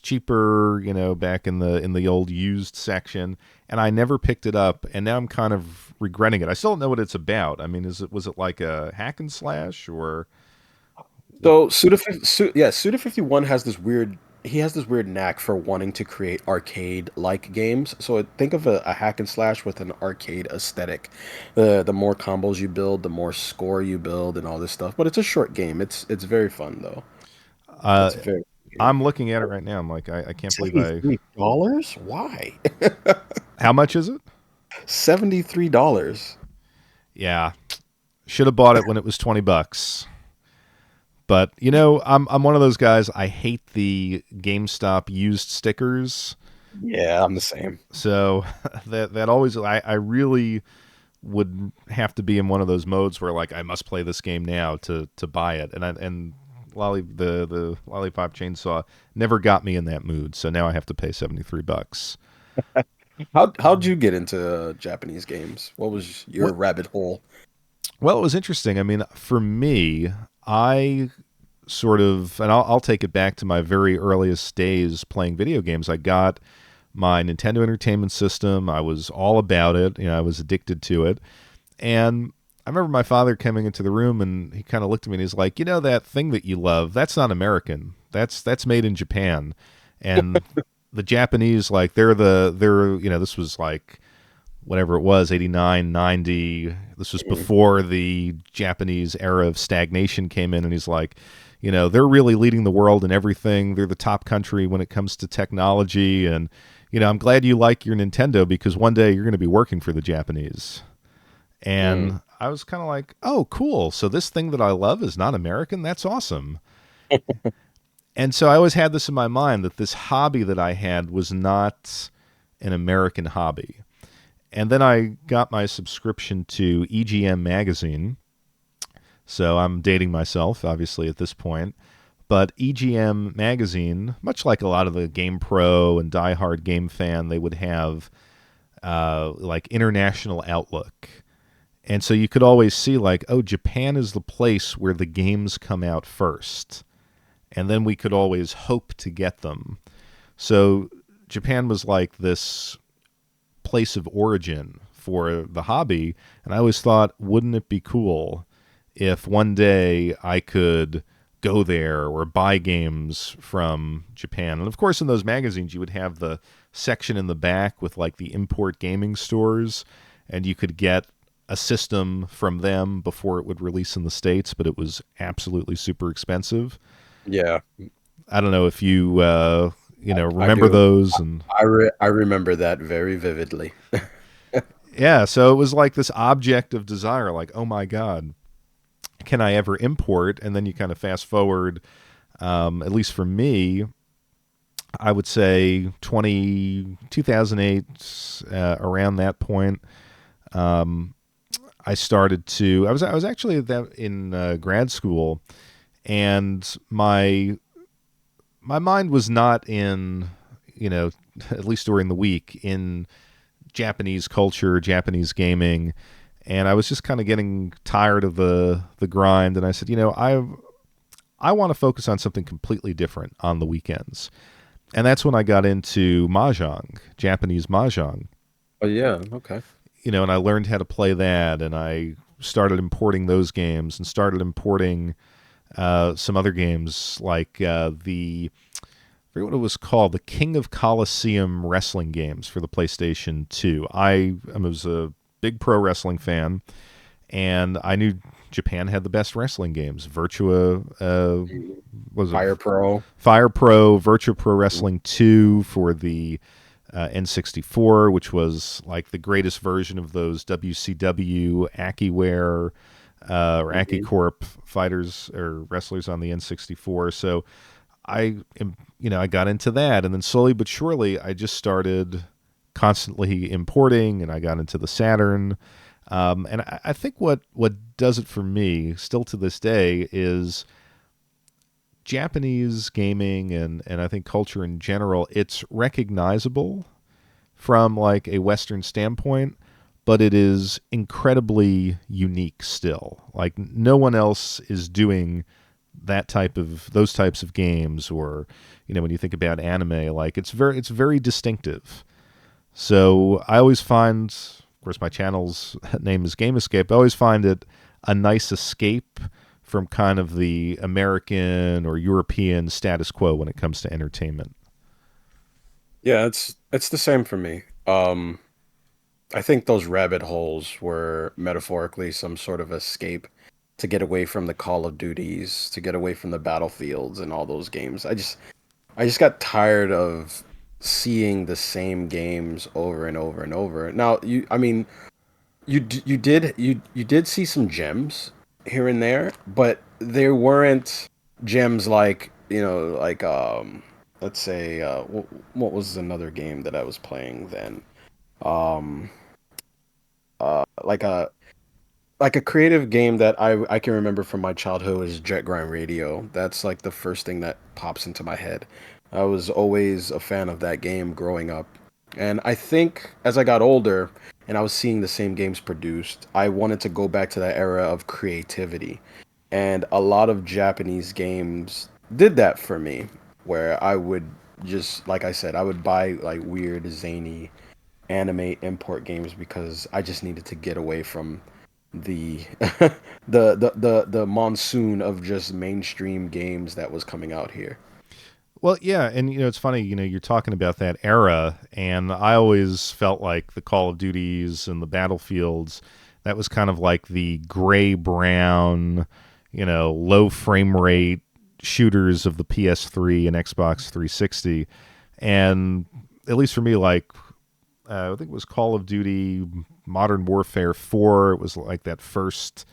cheaper, back in the old used section, and I never picked it up, and now I'm kind of regretting it. I still don't know what it's about. I mean, was it like a hack and slash or So Suda51 has this weird. He has this weird knack for wanting to create arcade-like games. So think of a hack and slash with an arcade aesthetic. The more combos you build, the more score you build, and all this stuff. But it's a short game. It's very fun though. uh, It's a very good game. I'm looking at it right now. I'm like, I can't believe I. $73? Why? How much is it? $73. Yeah, should have bought it when it was $20. But I'm one of those guys. I hate the GameStop used stickers. Yeah, I'm the same. So that always I really would have to be in one of those modes where like I must play this game now to buy it. And the Lollipop Chainsaw never got me in that mood. So now I have to pay $73. How'd you get into Japanese games? What was your What rabbit hole? Well, it was interesting. I mean, for me, I sort of, and I'll take it back to my very earliest days playing video games. I got my Nintendo Entertainment System. I was all about it. I was addicted to it. And I remember my father coming into the room and he kind of looked at me and he's like, that thing that you love, that's not American. That's made in Japan. And the Japanese, like, this was like whatever it was, 89, 90. This was Mhm. before the Japanese era of stagnation came in. And he's like, they're really leading the world in everything. They're the top country when it comes to technology. And, I'm glad you like your Nintendo because one day you're going to be working for the Japanese. Mm. And I was kind of like, oh, cool. So this thing that I love is not American? That's awesome. And so I always had this in my mind that this hobby that I had was not an American hobby. And then I got my subscription to EGM magazine. So I'm dating myself, obviously, at this point. But EGM magazine, much like a lot of the Game Pro and Die Hard Game Fan, they would have like international outlook. And so you could always see like, oh, Japan is the place where the games come out first. And then we could always hope to get them. So Japan was like this place of origin for the hobby. And I always thought, wouldn't it be cool if one day I could go there or buy games from Japan? And of course, in those magazines, you would have the section in the back with like the import gaming stores, and you could get a system from them before it would release in the States, but it was absolutely super expensive. Yeah. I don't know if you I remember do. those. And I remember that very vividly. yeah, so it was like this object of desire, like, oh my god, can I ever import? And then you kind of fast forward, at least for me, I would say 2008, around that point. um, I started to. I was actually in grad school, and my mind was not in, you know, at least during the week, in Japanese culture, Japanese gaming, and I was just kind of getting tired of the grind. And I said, I want to focus on something completely different on the weekends, and that's when I got into Mahjong, Japanese Mahjong. Oh yeah, okay. And I learned how to play that, and I started importing those games and started importing some other games like I forget what it was called, the King of Colosseum wrestling games for the PlayStation 2. I was a big pro wrestling fan, and I knew Japan had the best wrestling games. Virtua Mhm. was it Fire Pro. Fire Pro, Virtua Pro Wrestling 2 for the N64, which was like the greatest version of those WCW AccuWare or Mhm. AccuCorp fighters or wrestlers on the N64. So I got into that, and then slowly but surely, I just started constantly importing, and I got into the Saturn. And I think what does it for me, still to this day, is Japanese gaming and I think culture in general. It's recognizable from like a Western standpoint, but it is incredibly unique still. Like no one else is doing those types of games, or when you think about anime, like it's very distinctive. So I always find, of course, my channel's name is Game Escape. I always find it a nice escape from kind of the American or European status quo when it comes to entertainment. Yeah, it's the same for me. I think those rabbit holes were metaphorically some sort of escape to get away from the Call of Duties, to get away from the battlefields and all those games. I just got tired of seeing the same games over and over and over. Now, I mean, you did see some gems here and there, but there weren't gems like, like let's say what was another game that I was playing then? Um like a creative game that I can remember from my childhood was Jet Grind Radio. That's like the first thing that pops into my head. I was always a fan of that game growing up. And I think as I got older and I was seeing the same games produced, I wanted to go back to that era of creativity. And a lot of Japanese games did that for me, where I would just, like I said, I would buy like weird, zany anime import games because I just needed to get away from the the monsoon of just mainstream games that was coming out here. Well, yeah, and it's funny, you're talking about that era, and I always felt like the Call of Duties and the Battlefields, that was kind of like the gray brown, low frame rate shooters of the PS3 and Xbox 360. And at least for me, like I think it was Call of Duty Modern Warfare 4, it was like that first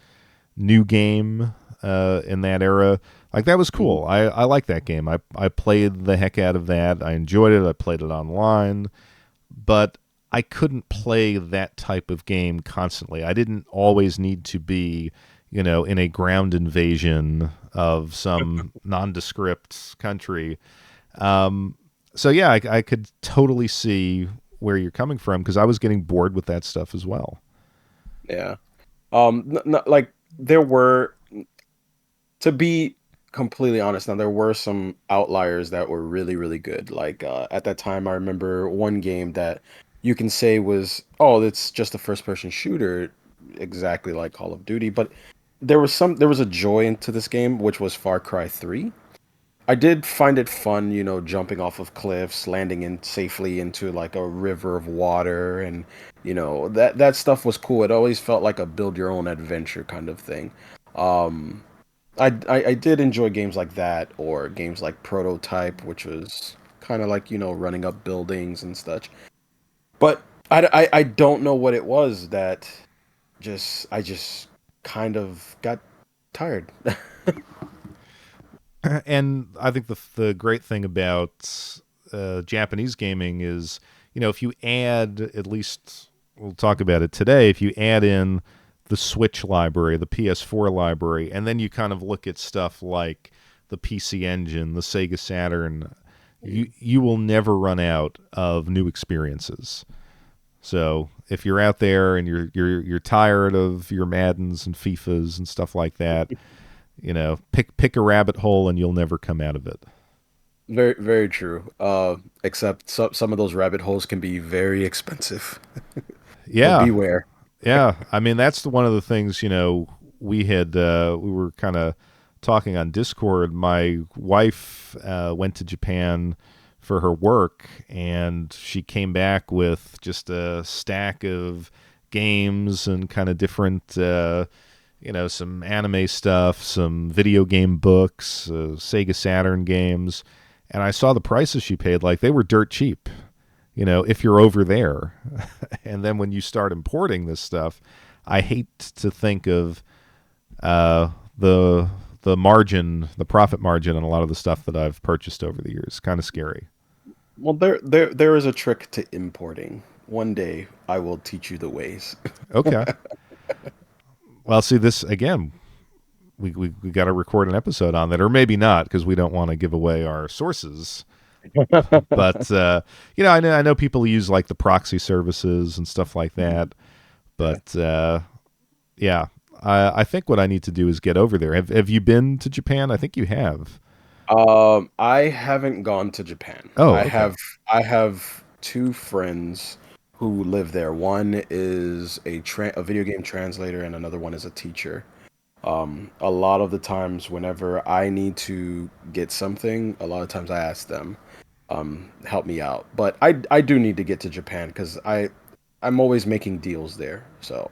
new game in that era. Like that was Mhm. cool. I like that game. I played the heck out of that. I enjoyed it. I played it online, but I couldn't play that type of game constantly. I didn't always need to be, in a ground invasion of some nondescript country. Um, so yeah, I could totally see where you're coming from because I was getting bored with that stuff as well. Yeah. Like there were, to be completely honest, now there were some outliers that were really, really good. Like at that time, I remember one game that you can say was, oh, it's just a first-person shooter, exactly like Call of Duty. But there was a joy into this game, which was Far Cry 3. I did find it fun, jumping off of cliffs, landing in safely into like a river of water, and that stuff was cool. It always felt like a build your own adventure kind of thing. Um, I did enjoy games like that, or games like Prototype, which was kind of like, running up buildings and such. But I don't know what it was that I just kind of got tired. And I think the great thing about Japanese gaming is, if you add, at least we'll talk about it today, if you add in the Switch library, the PS4 library, and then you kind of look at stuff like the PC Engine, the Sega Saturn, you will never run out of new experiences. So if you're out there and you're tired of your Maddens and FIFAs and stuff like that, pick a rabbit hole and you'll never come out of it. Very, very true. Except some of those rabbit holes can be very expensive. So Yeah, beware. yeah. I mean, that's one of the things we were kind of talking on Discord. My wife went to Japan for her work, and she came back with just a stack of games and kind of different. Some anime stuff, some video game books, Sega Saturn games, and I saw the prices she paid. Like they were dirt cheap, if you're over there. And then when you start importing this stuff, I hate to think of uh, the the profit margin on a lot of the stuff that I've purchased over the years. Kind of scary. Well, there is a trick to importing. One day I will teach you the ways. Okay. Well, see this again. We got to record an episode on that, or maybe not, because we don't want to give away our sources. But I know people use like the proxy services and stuff like that. Yeah. But yeah, I think what I need to do is get over there. Have you been to Japan? I think you have. I haven't gone to Japan. Oh, I okay. have I have two friends who live there. One is a video game translator, and another one is a teacher. A lot of the times, whenever I need to get something, a lot of times I ask them, help me out. But I do need to get to Japan because I'm always making deals there. So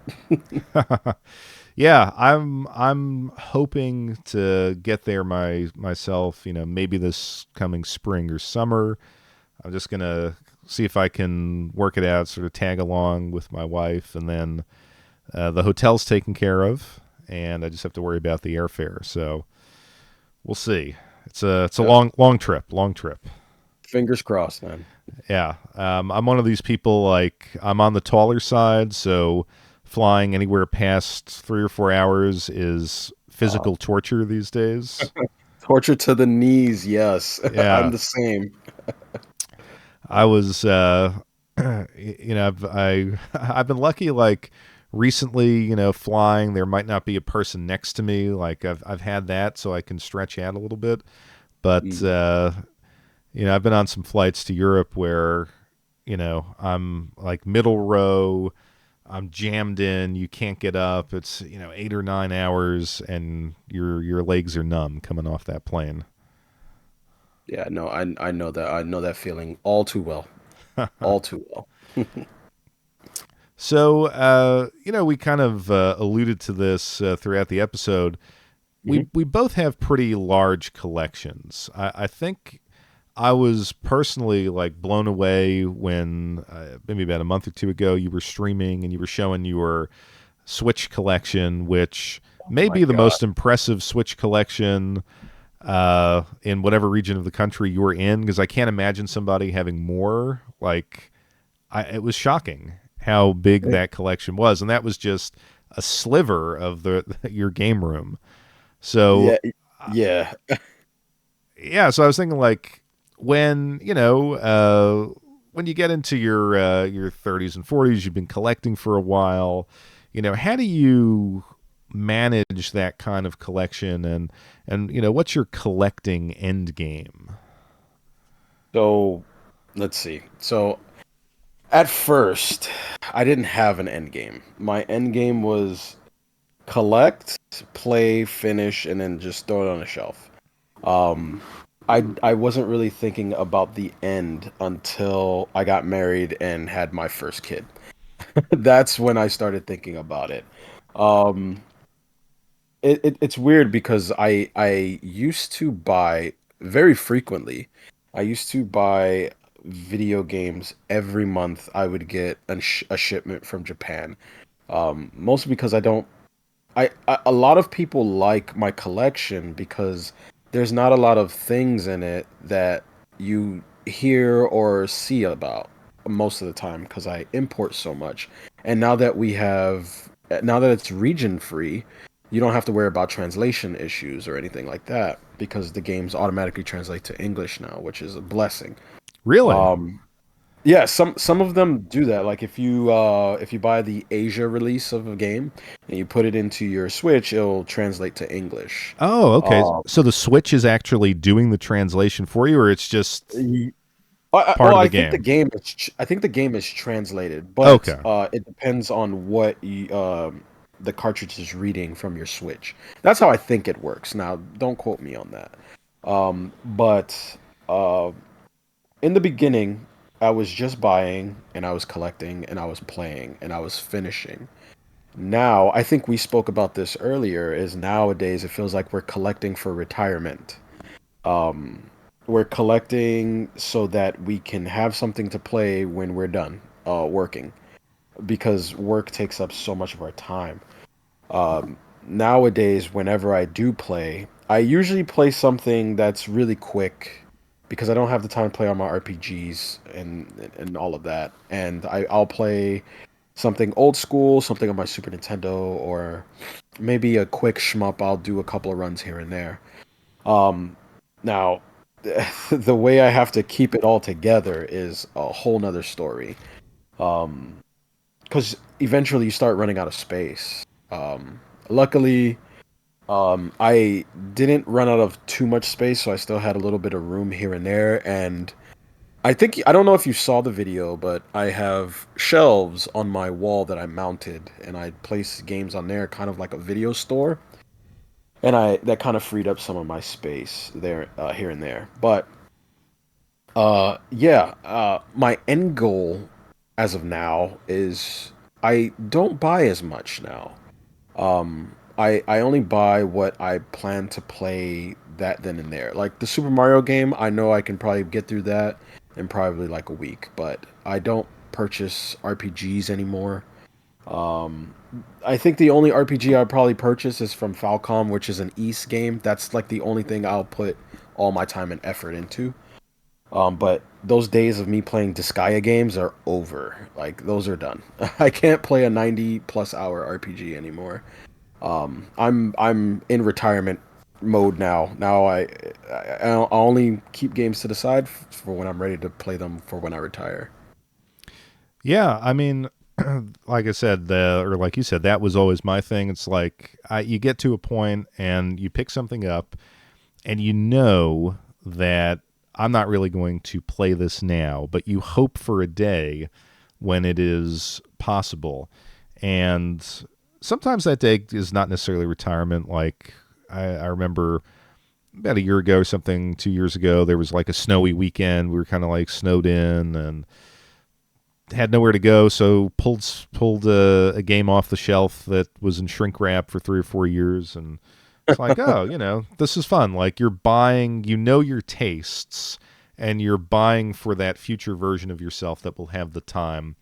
Yeah, I'm hoping to get there myself. Maybe this coming spring or summer. I'm just gonna see if I can work it out, sort of tag along with my wife, and then the hotel's taken care of, and I just have to worry about the airfare. So we'll see. It's a yeah, long trip, long trip. fingers crossed, man. Yeah, I'm one of these people. Like I'm on the taller side, so flying anywhere past 3 or 4 hours is Uh, physical torture these days. Torture to the knees, yes. I'm Yeah, the same. I was. I've been lucky. Like recently, flying, there might not be a person next to me. Like I've had that, so I can stretch out a little bit. But Mm. I've been on some flights to Europe where I'm like middle row. I'm jammed in. You can't get up. It's 8 or 9 hours, and your legs are numb coming off that plane. Yeah, no, I know that. I know that feeling all too well. All too well. So, we kind of alluded to this throughout the episode. Hmm. We both have pretty large collections. I think I was personally like blown away when maybe about a month or two ago you were streaming and you were showing your Switch collection, which Oh may my be the God. most impressive Switch collection in whatever region of the country you were in, because I can't imagine somebody having more. Like, it was shocking how big that collection was, and that was just a sliver of the your game room. So Yeah, yeah. yeah, so I was thinking like when when you get into your 30s and 40s, you've been collecting for a while. How do you manage that kind of collection, and what's your collecting end game? So let's see. So at first, I didn't have an end game. My end game was collect, play, finish, and then just throw it on a shelf. Um, I wasn't really thinking about the end until I got married and had my first kid. That's when I started thinking about it. Um, it's weird because I used to buy very frequently. I used to buy video games every month. I would get a shipment from Japan. Mostly because I don't a lot of people like my collection because there's not a lot of things in it that you hear or see about most of the time because I import so much. And now that it's region free, you don't have to worry about translation issues or anything like that because the games automatically translate to English now, which is a blessing. Really? Um, yeah, some of them do that. Like if you buy the Asia release of a game and you put it into your Switch, it'll translate to English. Oh, okay. Uh, So the Switch is actually doing the translation for you, or it's just y- part well, of the I think game? I think the game is translated, but Okay. it depends on the cartridge is reading from your Switch. That's how I think it works. Now, don't quote me on that. But uh, in the beginning, I was just buying and I was collecting and I was playing and I was finishing. Now, I think we spoke about this earlier, is nowadays it feels like we're collecting for retirement. Um, we're collecting so that we can have something to play when we're done working because work takes up so much of our time. Nowadays, whenever I do play, I usually play something that's really quick because I don't have the time to play all my RPGs and all of that. And I'll play something old school, something on my Super Nintendo, or maybe a quick shmup. I'll do a couple of runs here and there. Um, Now, the way I have to keep it all together is a whole nother story. Because eventually you start running out of space. Luckily, I didn't run out of too much space, so I still had a little bit of room here and there. And I don't know if you saw the video, but I have shelves on my wall that I mounted, and I place games on there, kind of like a video store. And I that kind of freed up some of my space there, here and there. But yeah, my end goal as of now is I don't buy as much now. I only buy what I plan to play that then and there. Like the Super Mario game, I know I can probably get through that in probably like a week, but I don't purchase RPGs anymore. Um, I think the only RPG I'll probably purchase is from Falcom, which is an East game. That's like the only thing I'll put all my time and effort into. But those days of me playing Disgaea games are over. Like those are done. I can't play a 90 plus hour RPG anymore. I'm in retirement mode now. I only keep games to the side for when I'm ready to play them for when I retire. Yeah, I mean, like I said, or like you said, that was always my thing. It's like you get to a point and you pick something up, and you know that I'm not really going to play this now, but you hope for a day when it is possible. And sometimes that day is not necessarily retirement. Like I remember about a year ago or something, 2 years ago, there was like a snowy weekend. We were kind of like snowed in and had nowhere to go, so pulled a game off the shelf that was in shrink wrap for 3 or 4 years, and it's like, oh, this is fun. Like you're buying, your tastes, and you're buying for that future version of yourself that will have the time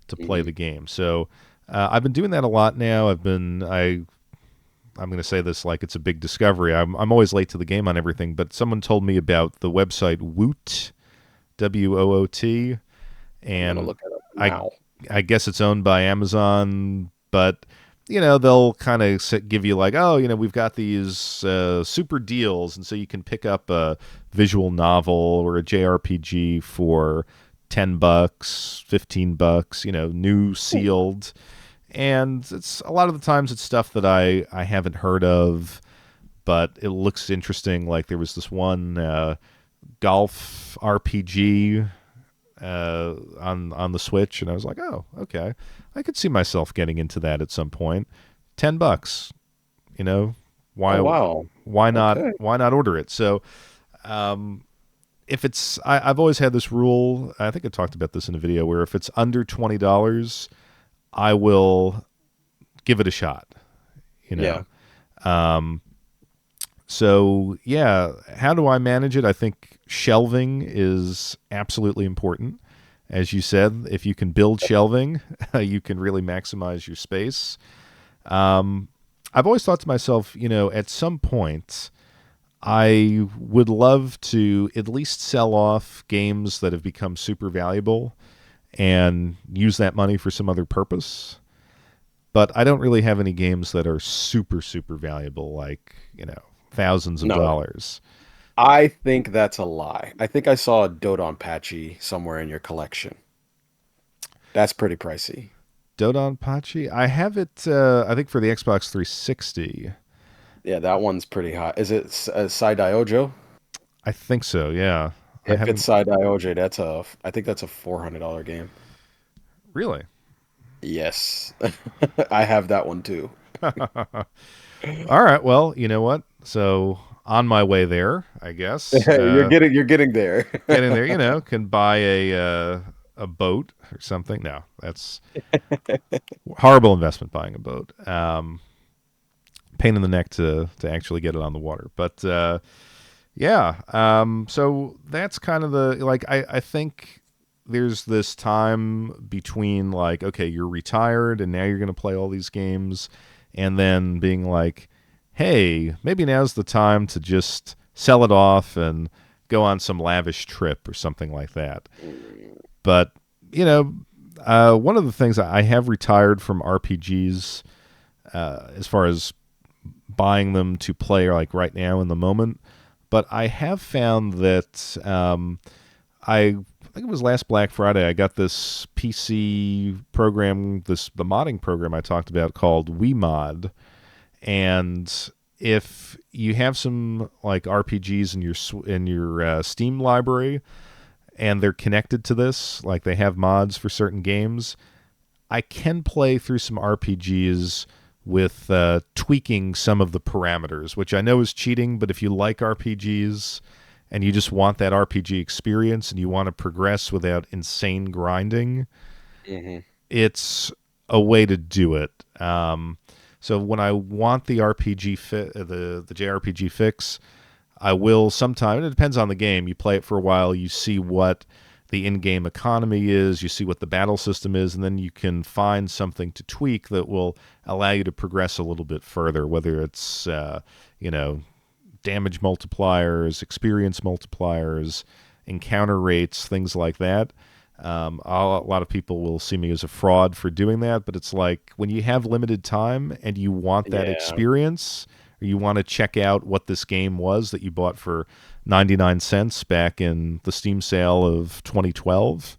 to play Hmm. the game. So I've been doing that a lot now. I'm going to say this like it's a big discovery. I'm always late to the game on everything, but someone told me about the website Woot, WOOT, I'm gonna and look it up I now. I guess it's owned by Amazon, but they'll kind of give you like, oh, we've got these super deals, and so you can pick up a visual novel or a JRPG for $10, $15, new sealed, and it's a lot of the times it's stuff that I haven't heard of, but it looks interesting. Like there was this one golf RPG on the Switch, and I was like, oh, okay, I could see myself getting into that at some point. $10, you know, Oh why wow. why not Okay. why not order it? So if it's I've always had this rule. I think I talked about this in a video where if it's under $20, I will give it a shot. You Yeah. know, So yeah, how do I manage it? I think shelving is absolutely important. As you said, if you can build shelving, you can really maximize your space. Um, I've always thought to myself, at some point, I would love to at least sell off games that have become super valuable and use that money for some other purpose. But I don't really have any games that are super, super valuable, like, thousands of No, dollars. I think that's a lie. I think I saw a DoDonPachi somewhere in your collection. That's pretty pricey. DoDonPachi? I have it, I think, for the Xbox 360. Yeah, that one's pretty high. Is it Sai I think so, yeah. I If it's haven't. Sai I think that's a $400 game. Really? Yes. I have that one too. All right, well, you know what? So, on my way there, I guess. You're getting there. Getting there, can buy a boat or something. No, that's horrible investment buying a boat. Pain in the neck to actually get it on the water. But yeah, so that's kind of the like I think there's this time between like, okay, you're retired and now you're going to play all these games, and then being like, hey, maybe now's the time to just sell it off and go on some lavish trip or something like that. But you know, one of the things I have retired from RPGs, as far as buying them to play like right now in the moment. But I have found that I think it was last Black Friday. I got this PC program, the modding program I talked about called WeMod, and if you have some like RPGs in your Steam library and they're connected to this, like they have mods for certain games, I can play through some RPGs with tweaking some of the parameters, which I know is cheating, but if you like RPGs and you just want that RPG experience and you want to progress without insane grinding, Hmm. it's a way to do it. So when I want the the JRPG fix, I will sometime. It depends on the game. You play it for a while, you see what the in-game economy is, you see what the battle system is, and then you can find something to tweak that will allow you to progress a little bit further. Whether it's damage multipliers, experience multipliers, encounter rates, things like that. A lot of people will see me as a fraud for doing that, but it's like when you have limited time and you want that Yeah. experience, or you want to check out what this game was that you bought for 99 cents back in the Steam sale of 2012,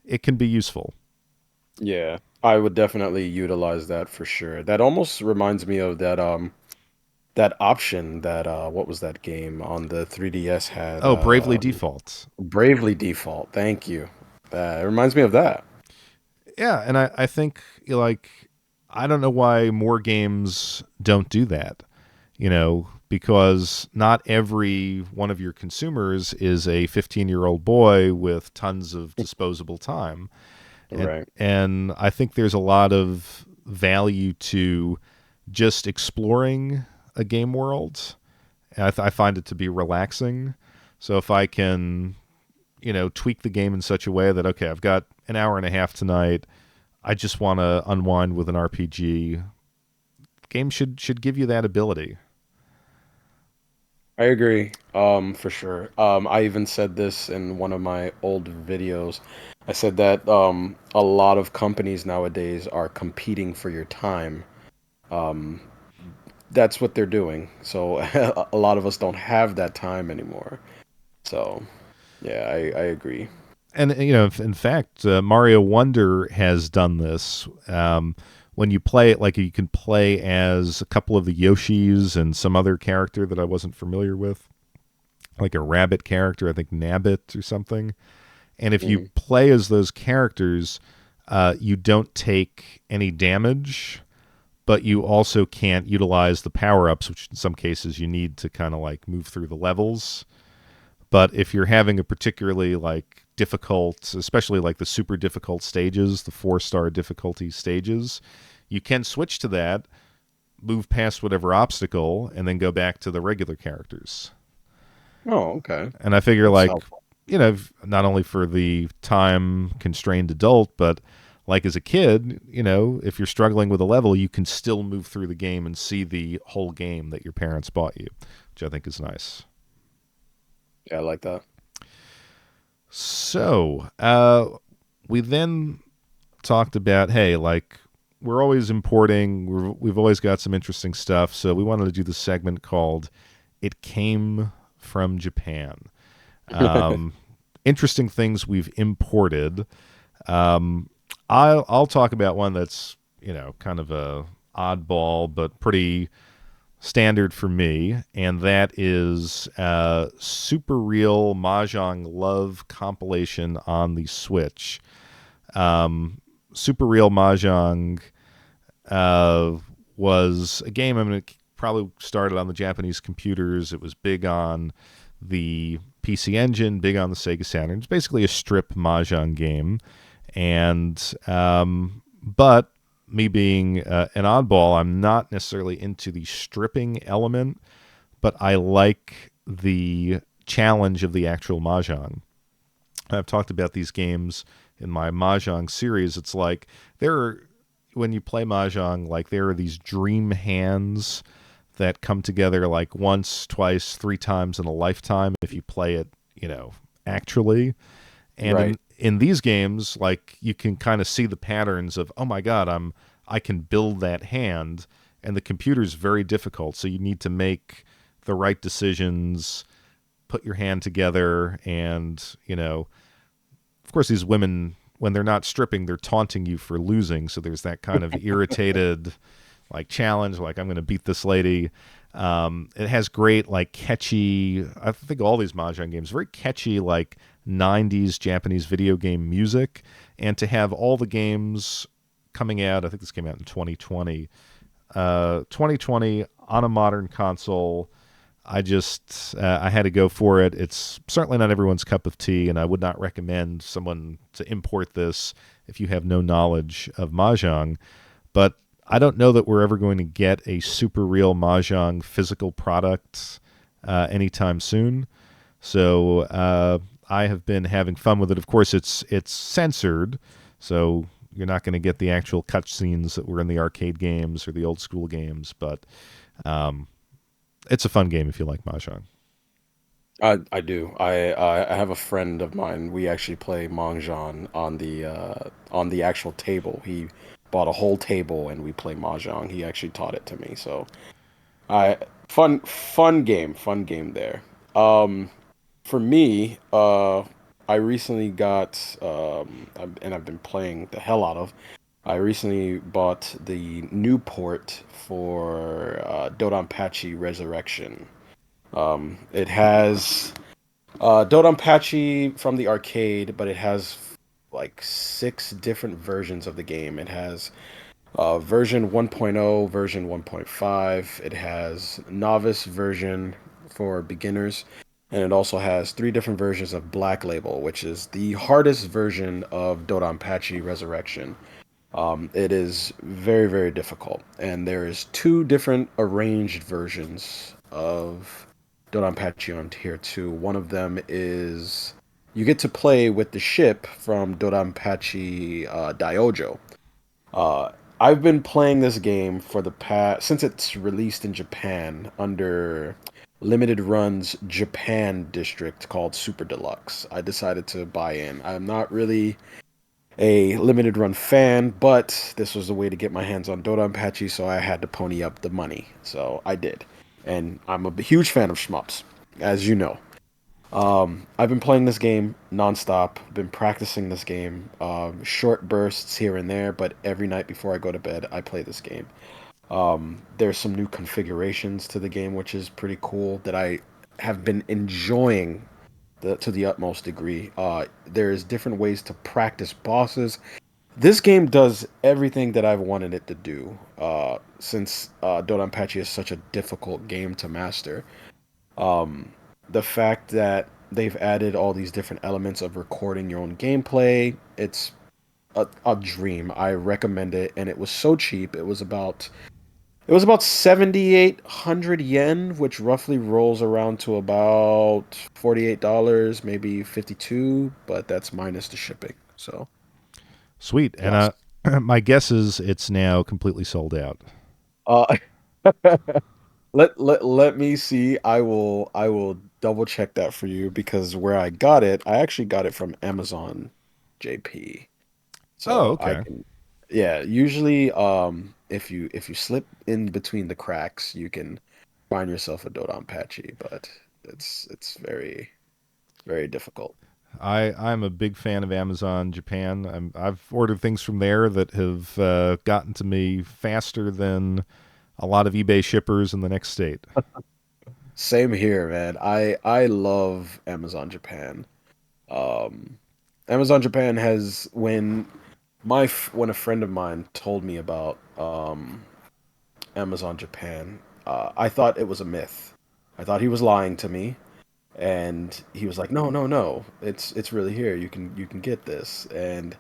it can be useful. Yeah. I would definitely utilize that for sure. That almost reminds me of that option that what was that game on the 3DS had Oh, Bravely Default. Bravely Default. Thank you. It reminds me of that. Yeah, and I think like I don't know why more games don't do that. Because not every one of your consumers is a 15-year-old boy with tons of disposable time. And Right. and I think there's a lot of value to just exploring a game world. And I find it to be relaxing. So if I can, tweak the game in such a way that, okay, I've got an hour and a half tonight, I just want to unwind with an RPG. Games should give you that ability. I agree. For sure. I even said this in one of my old videos. I said that a lot of companies nowadays are competing for your time. Um, that's what they're doing. So a lot of us don't have that time anymore. So yeah, I agree. And in fact, Mario Wonder has done this. When you play it, like you can play as a couple of the Yoshis and some other character that I wasn't familiar with, like a rabbit character, I think Nabbit or something. And if you Mm, play as those characters, you don't take any damage, but you also can't utilize the power ups, which in some cases you need to kind of like move through the levels. But if you're having a particularly like difficult, especially like the super difficult stages, the 4-star difficulty stages, you can switch to that. move past whatever obstacle and then go back to the regular characters. Oh, okay. And I figure, That's like, helpful. not only for the time constrained adult, but like as a kid, if you're struggling with a level, you can still move through the game and see the whole game that your parents bought you, which I think is nice. Yeah, I like that. So, we then talked about, hey, like, we're always importing, we've always got some interesting stuff. So we wanted to do this segment called It Came from Japan. Um, Interesting things we've imported. Um, I'll talk about one that's, kind of a oddball, but pretty standard for me, and that is Super Real Mahjong Love compilation on the Switch. Super Real Mahjong uh, was a game. I mean, it probably started on the Japanese computers. It was big on the PC Engine, big on the Sega Saturn. It's basically a strip mahjong game, and but me being an oddball, I'm not necessarily into the stripping element, but I like the challenge of the actual mahjong. I've talked about these games in my mahjong series. It's like there are when you play mahjong, like there are these dream hands that come together like once, twice, three times in a lifetime if you play it, actually. And Right. in these games, like you can kind of see the patterns of, oh my god, I can build that hand, and the computer's very difficult, so you need to make the right decisions, put your hand together, and of course, these women, when they're not stripping, they're taunting you for losing. So there's that kind of irritated, like, challenge, like, I'm going to beat this lady. It has great, like, catchy, I think all these Mahjong games, very catchy, like, 90s Japanese video game music. And to have all the games coming out, I think this came out in 2020, 2020 on a modern console. I had to go for it. It's certainly not everyone's cup of tea, and I would not recommend someone to import this if you have no knowledge of mahjong. But I don't know that we're ever going to get a super real mahjong physical product anytime soon. So I have been having fun with it. Of course, it's censored, so you're not going to get the actual cutscenes that were in the arcade games or the old school games, but um, it's a fun game if you like mahjong. I do. I have a friend of mine. We actually play Mahjong on the actual table. He bought a whole table and we play Mahjong. He actually taught it to me. So I fun game there. Um, for me, I recently got and I've been playing the hell out of. I recently bought the new port for DoDonPachi Resurrection. It has DoDonPachi from the arcade, but it has like six different versions of the game. It has version 1.0, version 1.5. It has novice version for beginners, and it also has three different versions of Black Label, which is the hardest version of DoDonPachi Resurrection. It is very, very difficult, and there is two different arranged versions of DoDonPachi on Tier 2. One of them is you get to play with the ship from DoDonPachi Diojo. I've been playing this game for the past since it's released in Japan under limited runs Japan district called Super Deluxe. I decided to buy in. I'm not really a limited run fan, but this was a way to get my hands on DoDonPachi, so I had to pony up the money. So I did. And I'm a huge fan of shmups, as you know. I've been playing this game nonstop, been practicing this game, short bursts here and there, but every night before I go to bed, I play this game. There's some new configurations to the game, which is pretty cool that I have been enjoying to the utmost degree. There's different ways to practice bosses. This game does everything that I've wanted it to do. Since DoDonPachi is such a difficult game to master, the fact that they've added all these different elements of recording your own gameplay, it's a dream. I recommend it, and it was so cheap. It was about 7,800 yen, which roughly rolls around to about $48, maybe 52, but that's minus the shipping. So Sweet. And plus. my guess is it's now completely sold out. Uh, let me see. I will double check that for you because where I got it, I actually got it from Amazon JP. Oh, So I okay. can, yeah, usually if you slip in between the cracks, you can find yourself a DoDonPachi, but it's very difficult. I'm a big fan of Amazon Japan. I've ordered things from there that have gotten to me faster than a lot of eBay shippers in the next state. Same here, man. I love Amazon Japan. Um, Amazon Japan has when a friend of mine told me about Amazon Japan, I thought it was a myth. I thought he was lying to me, and he was like, "No, no, no, it's really here. You can get this." And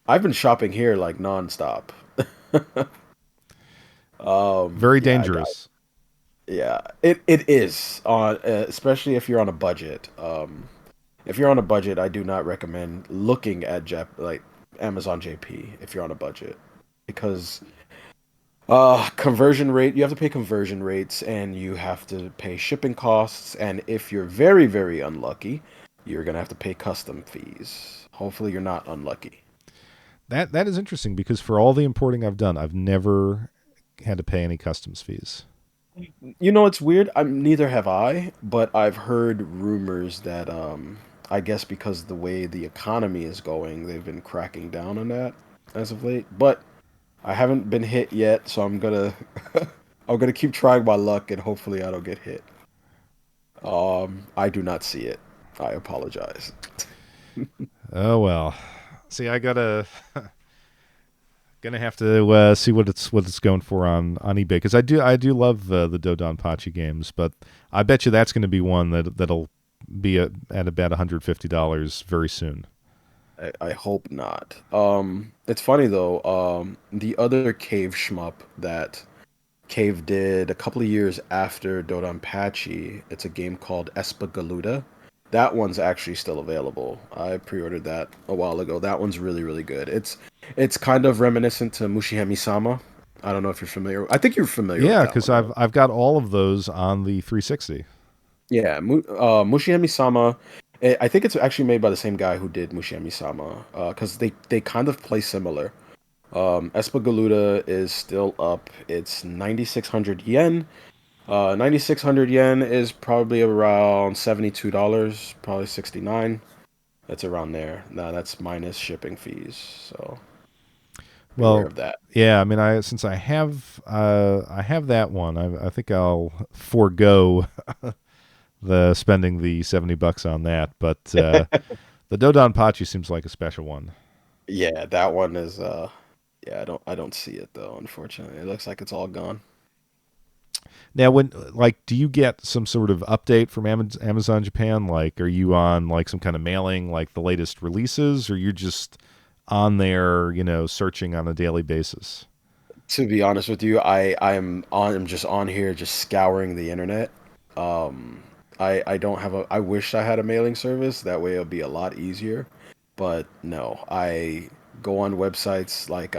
I've been shopping here like nonstop. Very Yeah, dangerous. yeah, it is on, especially if you're on a budget. If you're on a budget, I do not recommend looking at Amazon JP if you're on a budget because conversion rate, you have to pay conversion rates and you have to pay shipping costs, and if you're very, very unlucky, you're gonna have to pay custom fees. Hopefully you're not unlucky. That is interesting because for all the importing I've done, I've never had to pay any customs fees. You know, it's weird. Neither have I, but I've heard rumors that I guess because the way the economy is going, they've been cracking down on that as of late. But I haven't been hit yet, so I'm gonna I'm gonna keep trying my luck and hopefully I don't get hit. I do not see it. I apologize. Oh well. See, I gotta gonna have to see what it's going for on eBay because I do love the DoDonPachi games, but I bet you that's going to be one that'll be at about $150 very soon. I hope not. It's funny though. The other cave shmup that Cave did a couple of years after DoDonPachi, it's a game called Espagaluda. That one's actually still available. I pre-ordered that a while ago. That one's really, really good. It's kind of reminiscent to Mushihemi-sama. I don't know if you're familiar. I think you're familiar with Yeah, that because one I've though. I've got all of those on the 360. Yeah, Mushihemi-sama. I think it's actually made by the same guy who did Mushihemi-sama. Because they kind of play similar. Espagaluda is still up. It's 9,600 yen. 9,600 yen is probably around $72, probably 69. That's around there. Now that's minus shipping fees. So beware Well, of that. yeah, I mean, since I have that one, I think I'll forego the spending the $70 on that. But the DoDonPachi seems like a special one. Yeah, that one is yeah, I don't see it though, unfortunately. It looks like it's all gone. Now, do you get some sort of update from Amazon Japan? Like, are you on like some kind of mailing, like the latest releases, or you're just on there, searching on a daily basis? To be honest with you, I'm just on here just scouring the internet. Um I don't have a I wish I had a mailing service. That way it'll be a lot easier. But no, I go on websites like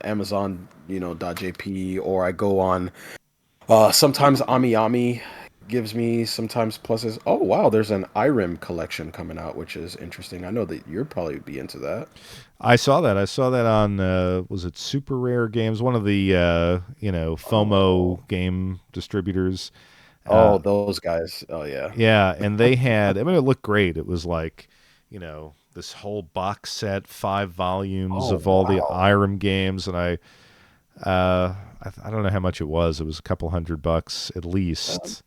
Amazon, .jp, or I go on sometimes AmiAmi gives me sometimes pluses. Oh wow, there's an IRIM collection coming out, which is interesting. I know that you'd probably be into that. I saw that. I saw that on was it Super Rare Games, one of the Oh, FOMO game distributors. oh, Uh, those guys. Oh yeah. yeah, and they had. I mean, it looked great. It was like this whole box set, 5 volumes Oh of all the wow. IRIM games, and I don't know how much it was. It was a couple $100 at least,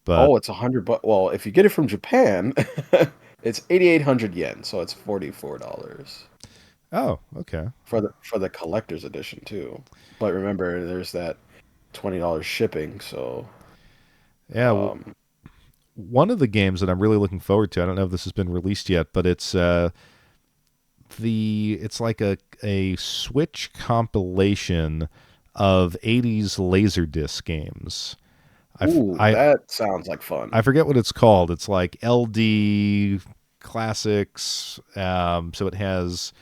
but Oh, it's 100 but well, if you get it from Japan, it's 8,800 yen, so it's $44 oh, okay, for the collector's edition too. But remember, there's that $20 shipping, so yeah. Well, um one of the games that I'm really looking forward to. I don't know if this has been released yet, but it's like a Switch compilation of 80s Laserdisc games. I, f- Ooh, I, that sounds like fun. I forget what it's called. It's like LD Classics. So it has,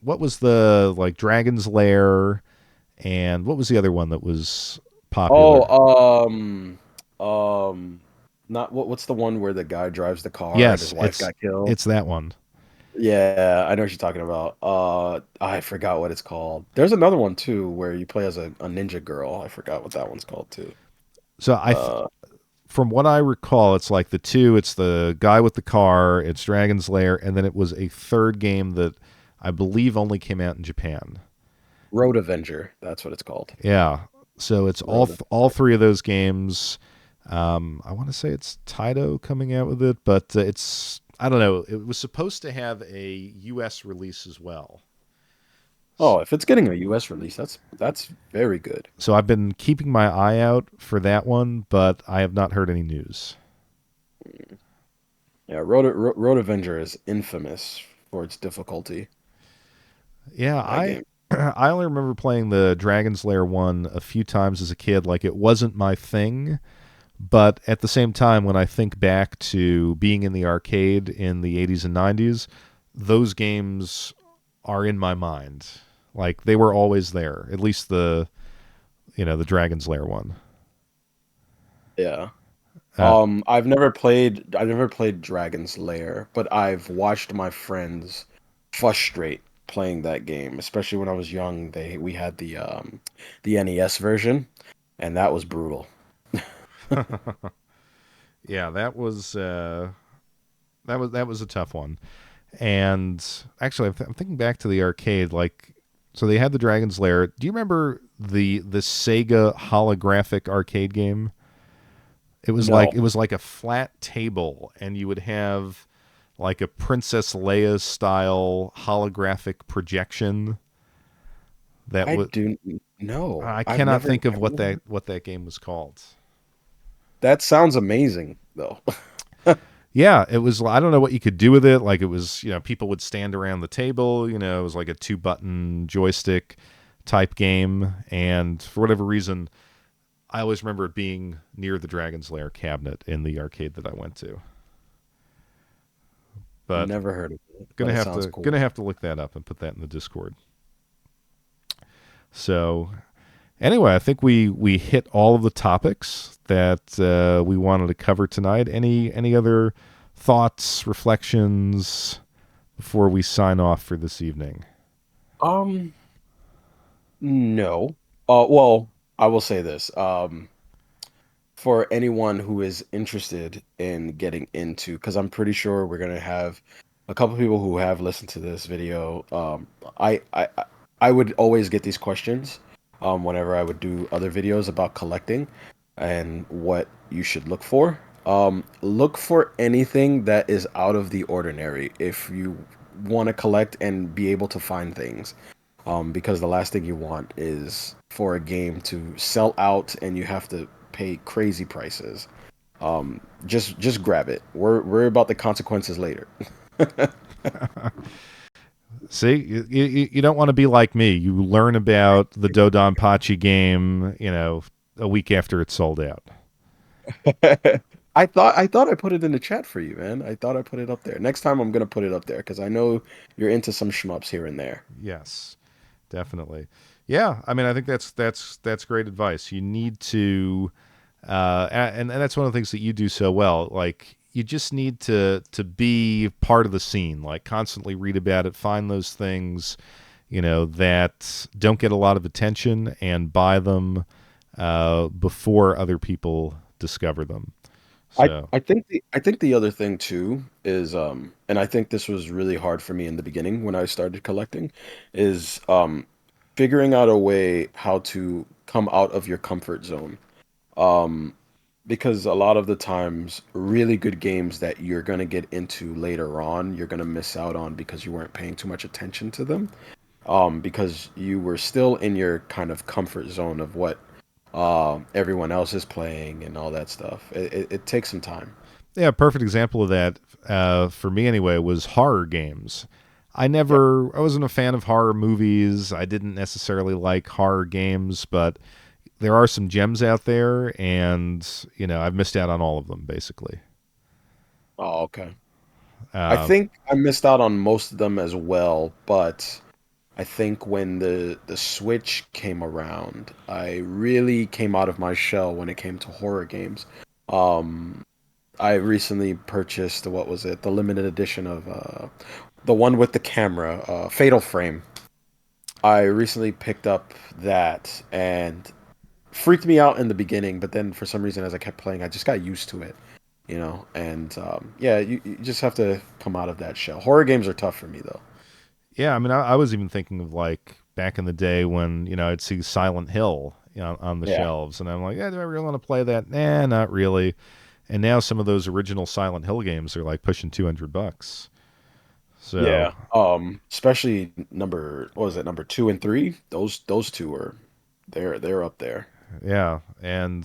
what was the, like, Dragon's Lair, and what was the other one that was popular? Oh, um, not what's the one where the guy drives the car and his Yes, wife got killed? it's that one. Yeah, I know what you're talking about. I forgot what it's called. There's another one too where you play as a ninja girl. I forgot what that one's called too. So Uh, from what I recall, it's like the two. It's the guy with the car. It's Dragon's Lair, and then it was a third game that I believe only came out in Japan. Road Avenger, that's what it's called. Yeah. So it's Road all Avenger. three of those games. I want to say it's Taito coming out with it, but it's, I don't know. It was supposed to have a U.S. release as well. Oh, if it's getting a US release, that's very good. So I've been keeping my eye out for that one, but I have not heard any news. Yeah, Road Avenger is infamous for its difficulty. Yeah, That I game. I only remember playing the Dragon's Lair one a few times as a kid. Like, it wasn't my thing, but at the same time, when I think back to being in the arcade in the 80s and 90s, those games are in my mind. Like, they were always there. At least the Dragon's Lair one. Yeah. Uh, I've never played Dragon's Lair, but I've watched my friends frustrate playing that game, especially when I was young. We had the NES version, and that was brutal. yeah, that was a tough one. And actually, I'm thinking back to the arcade. Like, so they had the Dragon's Lair. Do you remember the Sega holographic arcade game? No, It was like a flat table, and you would have like a Princess Leia style holographic projection. That I would do no. I I've cannot never, think of I've never. what that game was called. That sounds amazing, though. Yeah, it was. I don't know what you could do with it. Like, it was, people would stand around the table. It was like a two button joystick type game, and for whatever reason, I always remember it being near the Dragon's Lair cabinet in the arcade that I went to. But Never heard of it, but gonna it have sounds to cool. gonna have to look that up and put that in the Discord. So anyway, I think we hit all of the topics that we wanted to cover tonight. Any other thoughts, reflections before we sign off for this evening? Um, no. Well, I will say this. For anyone who is interested in getting into, because I'm pretty sure we're gonna have a couple people who have listened to this video. I would always get these questions whenever I would do other videos about collecting and what you should look for. Look for anything that is out of the ordinary if you want to collect and be able to find things. Because the last thing you want is for a game to sell out and you have to pay crazy prices. Just grab it. Worry about the consequences later. See, you don't want to be like me. You learn about the DoDonPachi game, a week after it's sold out. I thought I put it in the chat for you, man. I thought I put it up there. Next time I'm gonna put it up there because I know you're into some shmups here and there. Yes, definitely. Yeah, I mean, I think that's great advice. You need to, and that's one of the things that you do so well. Like, you just need to be part of the scene. Like, constantly read about it, find those things, that don't get a lot of attention, and buy them before other people discover them. I So, I think the other thing too is and I think this was really hard for me in the beginning when I started collecting is figuring out a way how to come out of your comfort zone. Um because a lot of the times really good games that you're going to get into later on, you're going to miss out on because you weren't paying too much attention to them. Because you were still in your kind of comfort zone of what everyone else is playing and all that stuff. It takes some time. yeah, a perfect example of that, for me anyway, was horror games. Yeah. I wasn't a fan of horror movies. I didn't necessarily like horror games, but there are some gems out there, and I've missed out on all of them basically. Oh, okay. I Uh, think I missed out on most of them as well, but I think when the Switch came around, I really came out of my shell when it came to horror games. Um, I recently purchased what was it? The limited edition of the one with the camera, Fatal Frame. I recently picked up that and freaked me out in the beginning, but then for some reason, as I kept playing, I just got used to it, And yeah, you just have to come out of that shell. Horror games are tough for me though. yeah, I mean, I was even thinking of like back in the day when I'd see Silent Hill on the Yeah, shelves, and I'm like, yeah, do I really want to play that? Nah, not really. And now some of those original Silent Hill games are like pushing $200. So yeah. Especially what was it, number two and three? Those two are they're up there. yeah, and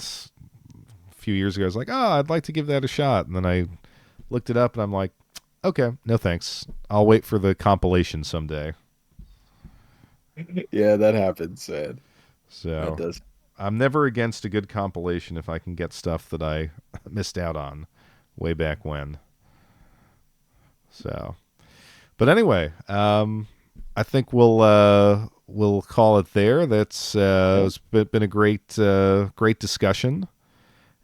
a few years ago I was like, oh, I'd like to give that a shot, and then I looked it up, and I'm like, okay, no thanks. I'll wait for the compilation someday. Yeah, that happens, man. That So does. I'm never against a good compilation if I can get stuff that I missed out on way back when. So, but anyway, I think we'll call it there. Yeah. It's been a great discussion,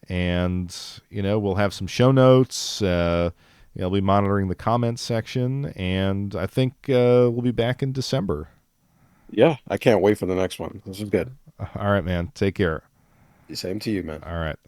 and we'll have some show notes. I'll be monitoring the comments section, and I think we'll be back in December. Yeah, I can't wait for the next one. This is good. All right, man. Take care. Same to you, man. All right.